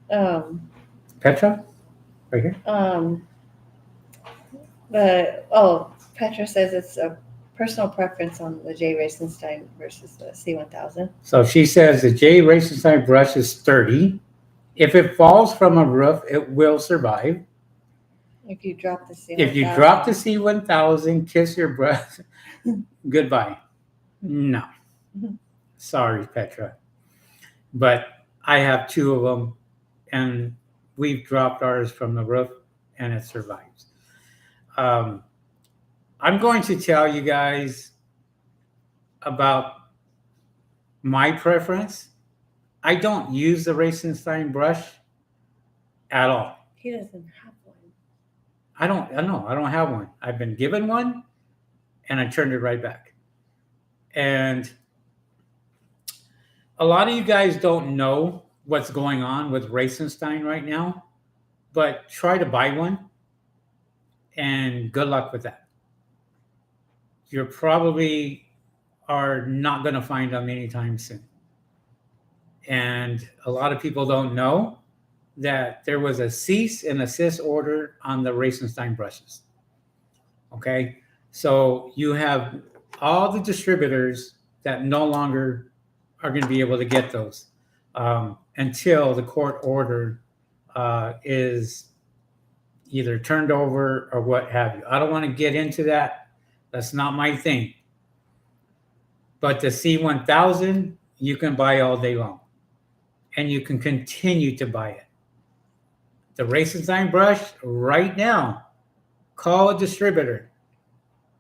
Petra? Right here. Petra says it's a personal preference on the J. Racenstein versus the C1000. So she says the J. Racenstein brush is sturdy. If it falls from a roof, it will survive. If you drop the C1000. If you drop the C1000, kiss your breath. Goodbye. No. Sorry, Petra. But I have 2 of them, and we've dropped ours from the roof, and it survives. I'm going to tell you guys about my preference. I don't use the Racenstein brush at all. He doesn't have one. I don't have one. I've been given one, and I turned it right back. And a lot of you guys don't know what's going on with Racenstein right now, but try to buy one, and good luck with that. You probably are not going to find them anytime soon. And a lot of people don't know that there was a cease and assist order on the Racenstein brushes. Okay, so you have all the distributors that no longer are going to be able to get those until the court order is either turned over or what have you. I don't want to get into that. That's not my thing. But the C1000, you can buy all day long. And you can continue to buy it. The Racenstein brush right now, call a distributor.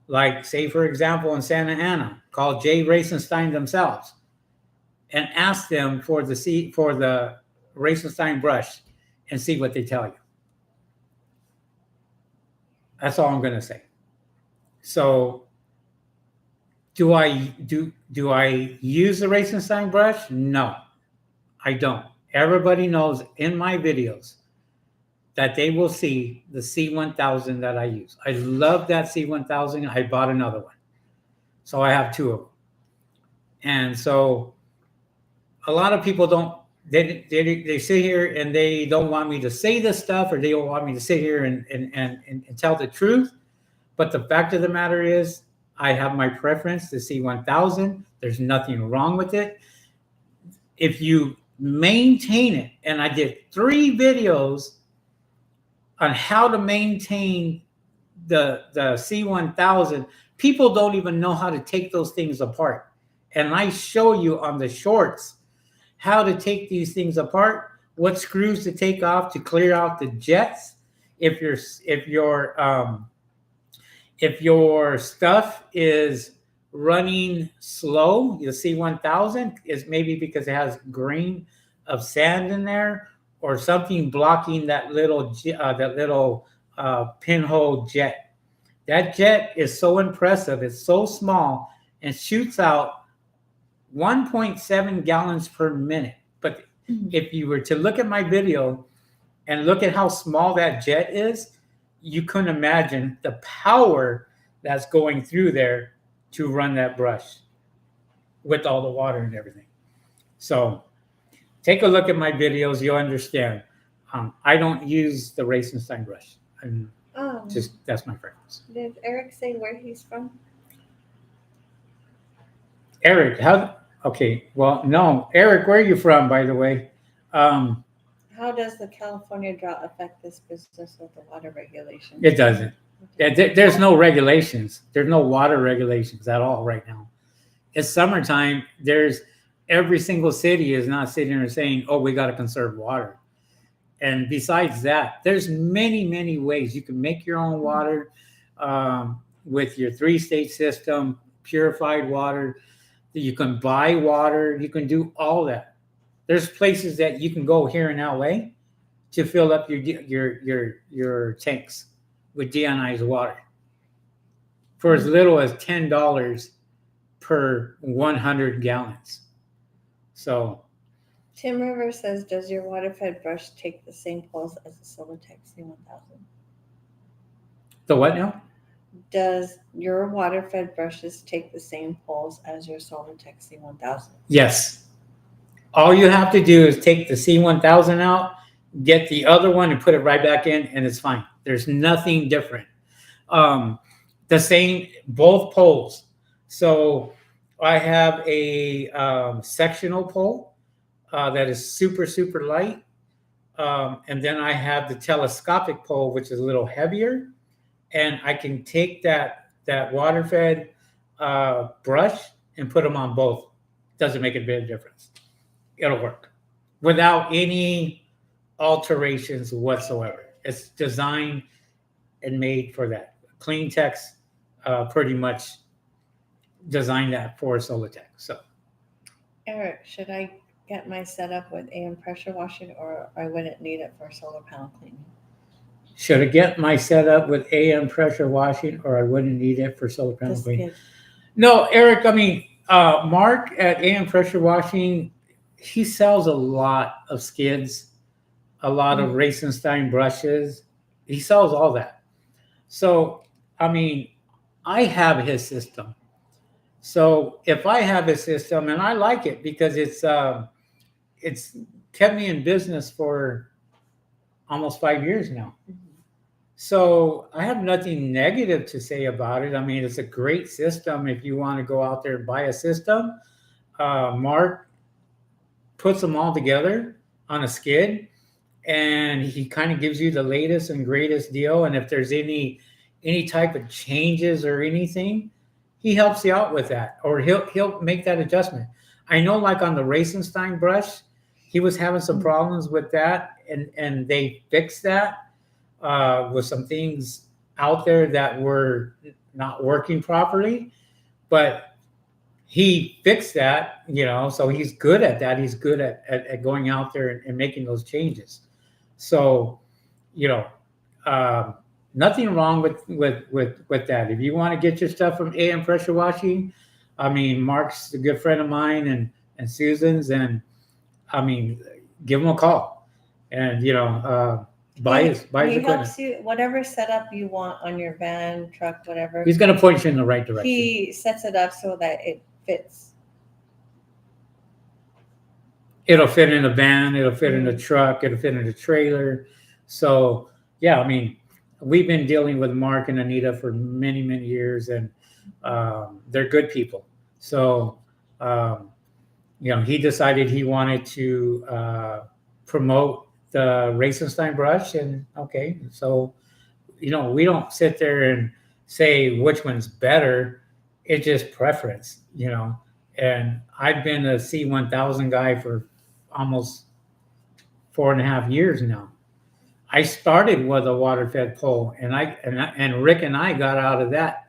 Like, say, for example, in Santa Ana, call Jay Racenstein themselves and ask them for the Racenstein brush and see what they tell you. That's all I'm going to say. So, do I use the Racenstein brush? No, I don't. Everybody knows in my videos that they will see the C1000 that I use. I love that C1000. I bought another one. So I have two of them. And so a lot of people don't, they sit here and they don't want me to say this stuff, or they don't want me to sit here and tell the truth. But the fact of the matter is, I have my preference to C1000. There's nothing wrong with it. If you maintain it, and I did 3 videos on how to maintain the C1000, people don't even know how to take those things apart. And I show you on the shorts how to take these things apart, what screws to take off to clear out the jets. If your stuff is running slow, the C1000 is maybe because it has grain of sand in there, or something blocking that little pinhole jet. That jet is so impressive. It's so small and shoots out 1.7 gallons per minute. But if you were to look at my video and look at how small that jet is, you couldn't imagine the power that's going through there to run that brush with all the water and everything. So take a look at my videos. You'll understand. I don't use the Racenstein brush. That's my preference. Did Eric say where he's from? Eric, okay, well, no. Eric, where are you from, by the way? How does the California drought affect this business with the water regulations? It doesn't. There's no regulations. There's no water regulations at all right now. It's summertime. Every single city is not sitting there saying, oh, we got to conserve water. And besides that, there's many, many ways you can make your own water with your 3-stage system, purified water. You can buy water. You can do all that. There's places that you can go here in LA to fill up your tanks with deionized water for as little as $10 per 100 gallons. So Tim River says, does your water-fed brush take the same pulse as the Solitech C1000? The what now? Does your water-fed brushes take the same pulse as your Solitech C1000? Yes. All you have to do is take the C1000 out, get the other one and put it right back in, and it's fine. There's nothing different. The same, both poles. So I have a sectional pole that is super, super light. And then I have the telescopic pole, which is a little heavier. And I can take that water-fed brush and put them on both. Doesn't make a bit of difference. It'll work without any alterations whatsoever. It's designed and made for that. CleanTech's pretty much designed that for Solitech. So, Eric, should I get my setup with AM pressure washing, or I wouldn't need it for solar panel cleaning? Should I get my setup with AM pressure washing, or I wouldn't need it for solar panel cleaning? No, Eric, I mean, Mark at AM Pressure Washing, he sells a lot of skids, a lot of Racenstein brushes. He sells all that. So, I mean, I have his system. So if I have his system, and I like it because it's kept me in business for almost 5 years now. So I have nothing negative to say about it. I mean, it's a great system if you want to go out there and buy a system. Mark puts them all together on a skid, and he kind of gives you the latest and greatest deal. And if there's any type of changes or anything, he helps you out with that, or he'll make that adjustment. I know, like on the Racenstein brush, he was having some problems with that, and they fixed that with some things out there that were not working properly, but he fixed that, so he's good at that. He's good at going out there and making those changes. So, you know, um, nothing wrong with that. If you want to get your stuff from AM Pressure Washing, I mean, Mark's a good friend of mine and Susan's, and I mean, give him a call and, buy his He equipment. helps you whatever setup you want on your van, truck, whatever. He's going to point you in the right direction. He sets it up so that it fits. It'll fit in a van, it'll fit in a truck, it'll fit in a trailer. So, yeah, I mean, we've been dealing with Mark and Anita for many, many years, and they're good people. So, he decided he wanted to promote the Racenstein brush, and okay, so, we don't sit there and say which one's better. It's just preference, and I've been a C1000 guy for almost 4.5 years now. I started with a water fed pole, and Rick and I got out of that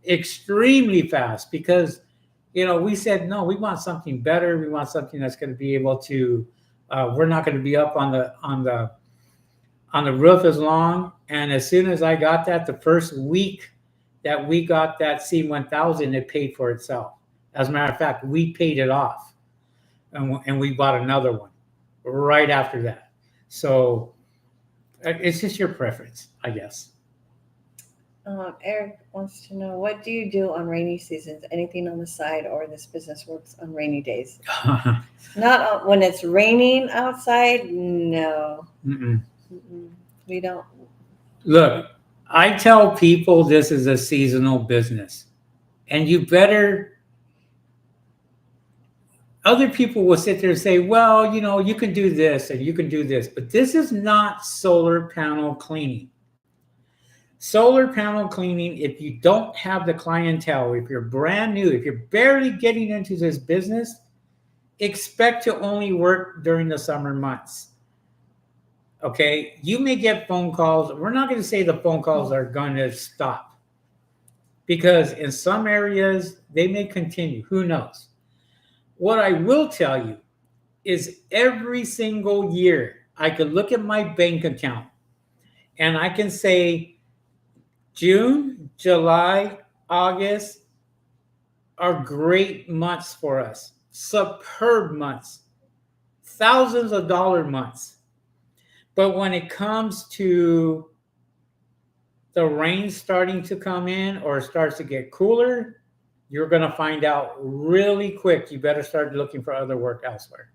extremely fast because, we said, no, we want something better. We want something that's going to be able to, we're not going to be up on the roof as long. And as soon as I got that, the first week that we got that C1000, it paid for itself. As a matter of fact, we paid it off, and we bought another one right after that. So it's just your preference, I guess. Eric wants to know, what do you do on rainy seasons? Anything on the side, or this business works on rainy days? Not when it's raining outside. No. Mm-mm. We don't. Look, I tell people this is a seasonal business, and you better. Other people will sit there and say, well, you can do this and you can do this, but this is not solar panel cleaning. Solar panel cleaning, if you don't have the clientele, if you're brand new, if you're barely getting into this business, expect to only work during the summer months. Okay? You may get phone calls. We're not going to say the phone calls are going to stop, because in some areas they may continue. Who knows? What I will tell you is every single year I could look at my bank account and I can say June, July, August are great months for us. Superb months. Thousands of dollar months. But when it comes to the rain starting to come in or it starts to get cooler, you're going to find out really quick. You better start looking for other work elsewhere.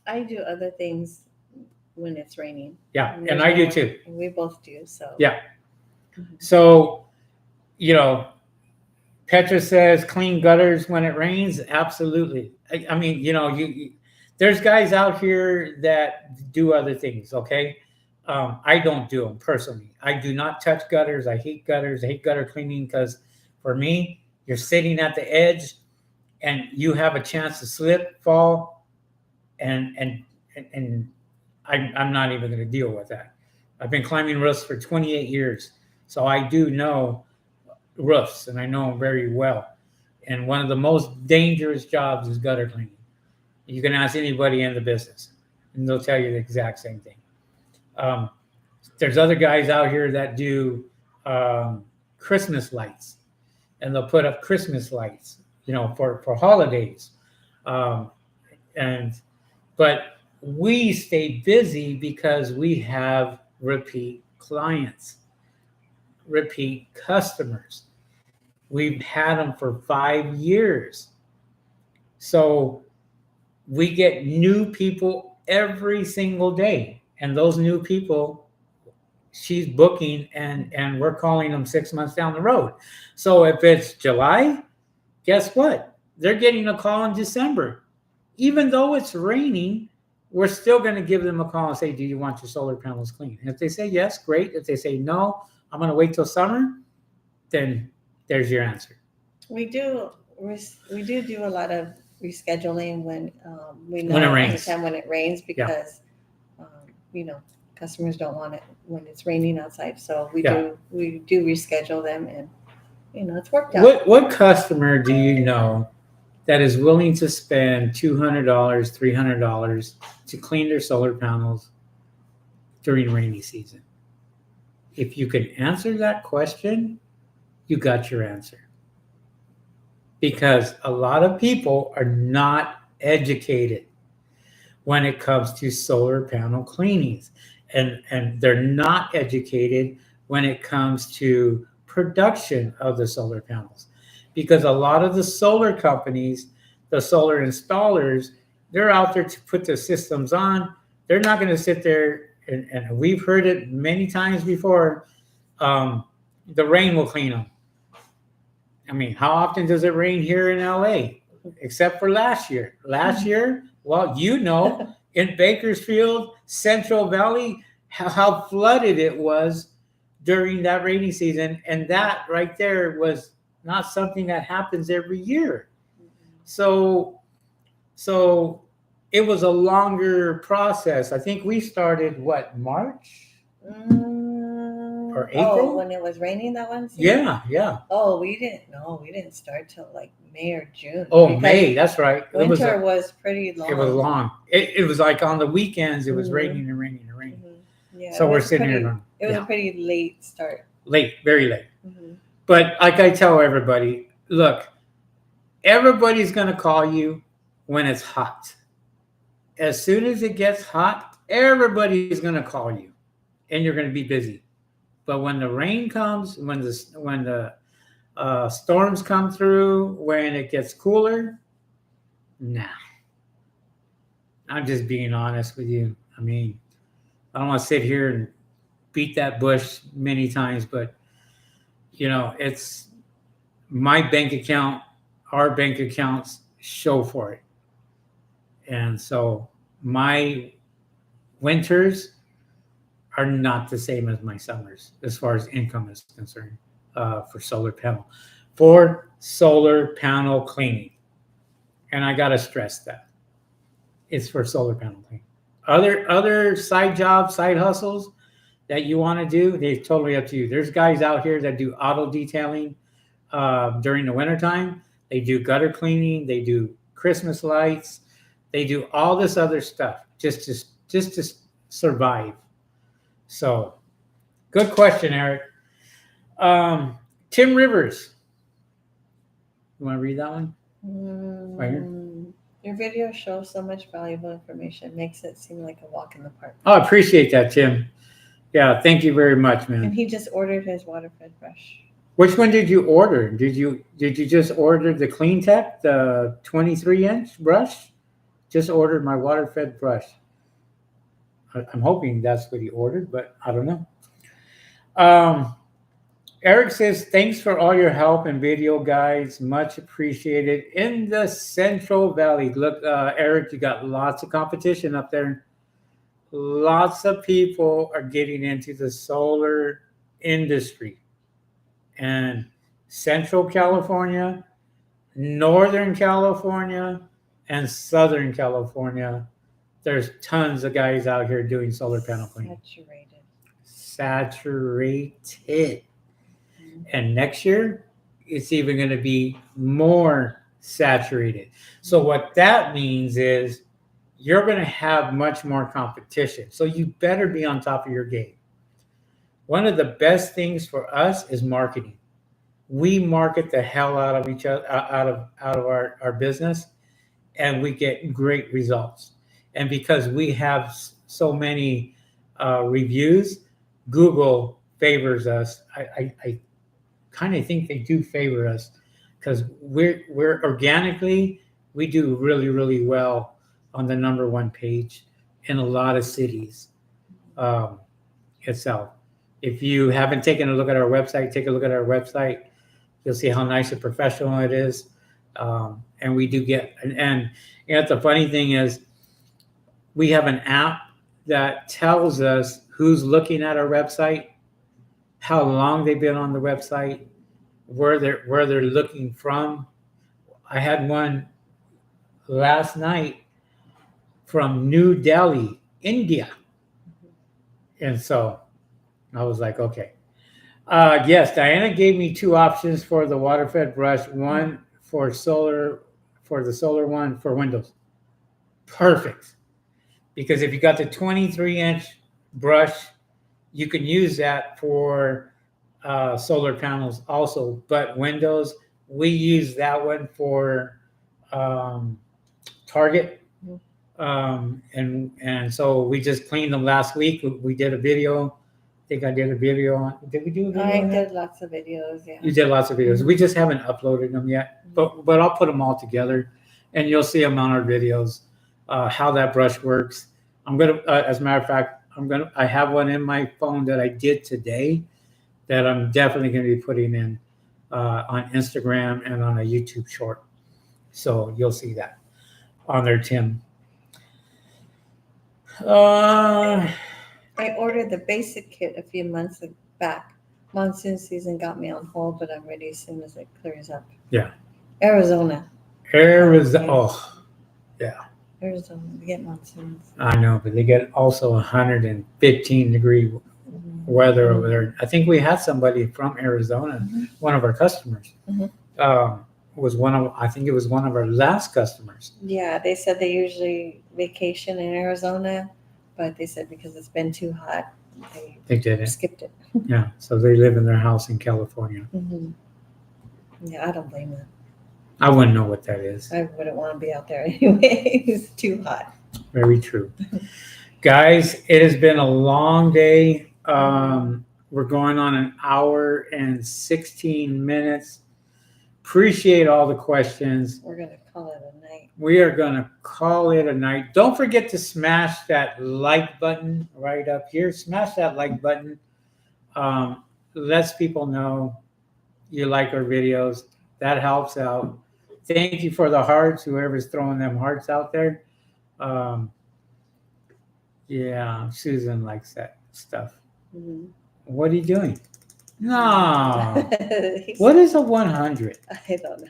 I do other things when it's raining. Yeah, and I do too. We both do. So yeah. So, Petra says clean gutters when it rains. Absolutely. I mean, you there's guys out here that do other things. Okay. I don't do them personally. I do not touch gutters. I hate gutters. I hate gutter cleaning because for me, you're sitting at the edge and you have a chance to slip, fall, and I'm not even going to deal with that. I've been climbing roofs for 28 years. So I do know roofs, and I know them very well. And one of the most dangerous jobs is gutter cleaning. You can ask anybody in the business, and they'll tell you the exact same thing. There's other guys out here that do Christmas lights, and they'll put up Christmas lights, for holidays. But we stay busy because we have repeat clients. Repeat customers. We've had them for 5 years. So we get new people every single day. And those new people, she's booking and we're calling them 6 months down the road. So if it's July, guess what? They're getting a call in December. Even though it's raining, we're still going to give them a call and say, do you want your solar panels clean? And if they say yes, great. If they say no, I'm going to wait till summer, then there's your answer. We do a lot of rescheduling when we know when it rains. when it rains because customers don't want it when it's raining outside. So we Yeah. do reschedule them, and it's worked out. What customer do you know that is willing to spend $200, $300 to clean their solar panels during rainy season? If you can answer that question, you got your answer. Because a lot of people are not educated when it comes to solar panel cleanings. And they're not educated when it comes to production of the solar panels. Because a lot of the solar companies, the solar installers, they're out there to put the systems on. They're not going to sit there, and we've heard it many times before, the rain will clean them. I mean, how often does it rain here in LA? Except for last year. Last year, well, in Bakersfield, Central Valley, how flooded it was during that rainy season. And that right there was not something that happens every year. So it was a longer process. I think we started March or Oh, April? when it was raining that one season? Yeah. Oh, we didn't start till like May or June. Oh, because May, that's right. Winter was pretty long. It was long. It was like on the weekends, it was Mhm. raining and raining and raining. Yeah, So it we're was sitting pretty, here going, It was yeah, a pretty late start. late, very late. Mhm. But like I tell everybody, look, everybody's going to call you when it's hot. As soon as it gets hot, everybody's going to call you, and you're going to be busy. But when the rain comes, when the storms come through, when it gets cooler, nah. I'm just being honest with you. I mean, I don't want to sit here and beat that bush many times, but it's my bank account, our bank accounts show for it. And so my winters are not the same as my summers as far as income is concerned, for solar panel cleaning. And I got to stress that it's for solar panel cleaning. Other side jobs, side hustles that you want to do, they're totally up to you. There's guys out here that do auto detailing during the wintertime. They do gutter cleaning. They do Christmas lights. They do all this other stuff just to survive. So, good question, Eric. Tim Rivers. You want to read that one? Right here. Your video shows so much valuable information. Makes it seem like a walk in the park. Oh, I appreciate that, Tim. Yeah, thank you very much, And man. he just ordered his water-fed brush. Which one did you order? Did you just order the Clean Tech, the 23-inch brush? Just ordered my water-fed brush. I'm hoping that's what he ordered, but I don't know. Eric says, thanks for all your help and video guides. Much appreciated in the Central Valley. Look, Eric, you got lots of competition up there. Lots of people are getting into the solar industry. And Central California, Northern California, and Southern California, there's tons of guys out here doing solar panel cleaning. Saturated. And next year, it's even going to be more saturated. So what that means is you're going to have much more competition. So you better be on top of your game. One of the best things for us is marketing. We market the hell out of each other, out of our business, and we get great results. And because we have so many reviews, Google favors us. I kind of think they do favor us because we're organically, we do really, really well on the number one page in a lot of cities itself. If you haven't taken a look at our website, take a look at our website. You'll see how nice and professional it is. And we do get, and the funny thing is we have an app that tells us who's looking at our website, how long they've been on the website, where they're looking from. I had one last night from New Delhi, India. And so I was like, okay. Yes, Diana gave me two options for the water fed brush. One for the solar one for Windows. Perfect. Because if you got the 23-inch brush, you can use that for solar panels also. But Windows, we use that one for Target. And so we just cleaned them last week. We did a video. I think I did a video on. Did we do a video? I on that? did lots of videos. Yeah. You did lots of videos. We just haven't uploaded them yet, but I'll put them all together, and you'll see them on our videos. How that brush works. I'm gonna, as a matter of fact, I have one in my phone that I did today, that I'm definitely gonna be putting in on Instagram and on a YouTube short. So you'll see that on there, Tim. I ordered the basic kit a few months back. Monsoon season got me on hold, but I'm ready as soon as it clears up. Yeah. Arizona. Oh, yeah. Arizona, we get monsoons. I know, but they get also 115-degree weather over there. I think we had somebody from Arizona, one of our customers. I think it was one of our last customers. Yeah, they said they usually vacation in Arizona, but they said because it's been too hot, They did it. skipped it. Yeah, so they live in their house in California. Yeah, I don't blame them. I wouldn't know what that is. I wouldn't want to be out there anyway. It's too hot. Very true. Guys, it has been a long day. We're going on an hour and 16 minutes. Appreciate all the questions. We're going to call it a night. We are going to call it a night. Don't forget to smash that like button right up here. Smash that like button. Lets people know you like our videos. That helps out. Thank you for the hearts, whoever's throwing them hearts out there. Yeah, Susan likes that stuff. What are you doing? No. What is a 100? I don't know.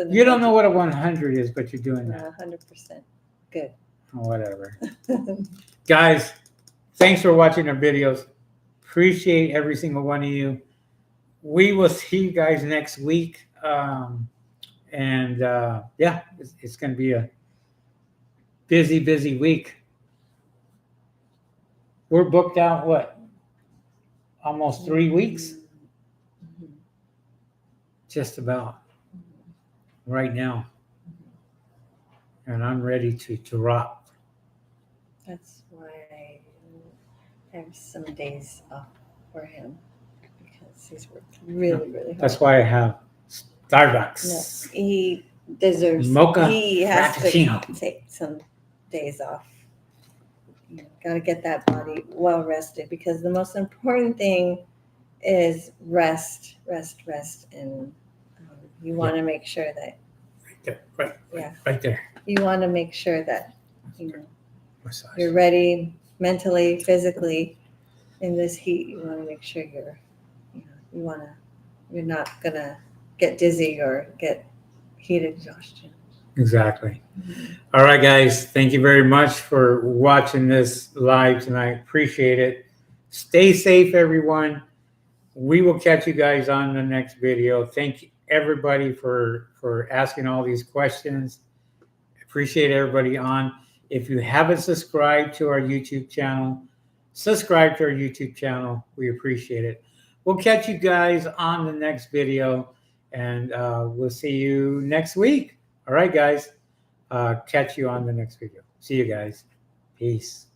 You don't know what a 100 is, but you're doing that. 100%. Good. Whatever. Guys, thanks for watching our videos. Appreciate every single one of you. We will see you guys next week. Yeah, it's going to be a busy week. We're booked out, what? Almost 3 weeks? Just about. Right now. And I'm ready to rock. That's why I have some days off for him, because he's worked really hard. That's why I have Starbucks. No, he deserves Mocha he has Frappuccino. to take some days off. You got to get that body well rested, because the most important thing is rest, and you want to make sure that Right there. you want to make sure that Massage. you're ready mentally, physically in this heat. You want to make sure you're not gonna get dizzy or get heat exhaustion. Exactly. All right, guys. Thank you very much for watching this live tonight. Appreciate it. Stay safe, everyone. We will catch you guys on the next video. Thank you, everybody, for asking all these questions. Appreciate everybody on. If you haven't subscribed to our YouTube channel, subscribe to our YouTube channel. We appreciate it. We'll catch you guys on the next video, and we'll see you next week. All right, guys. Catch you on the next video. See you guys. Peace.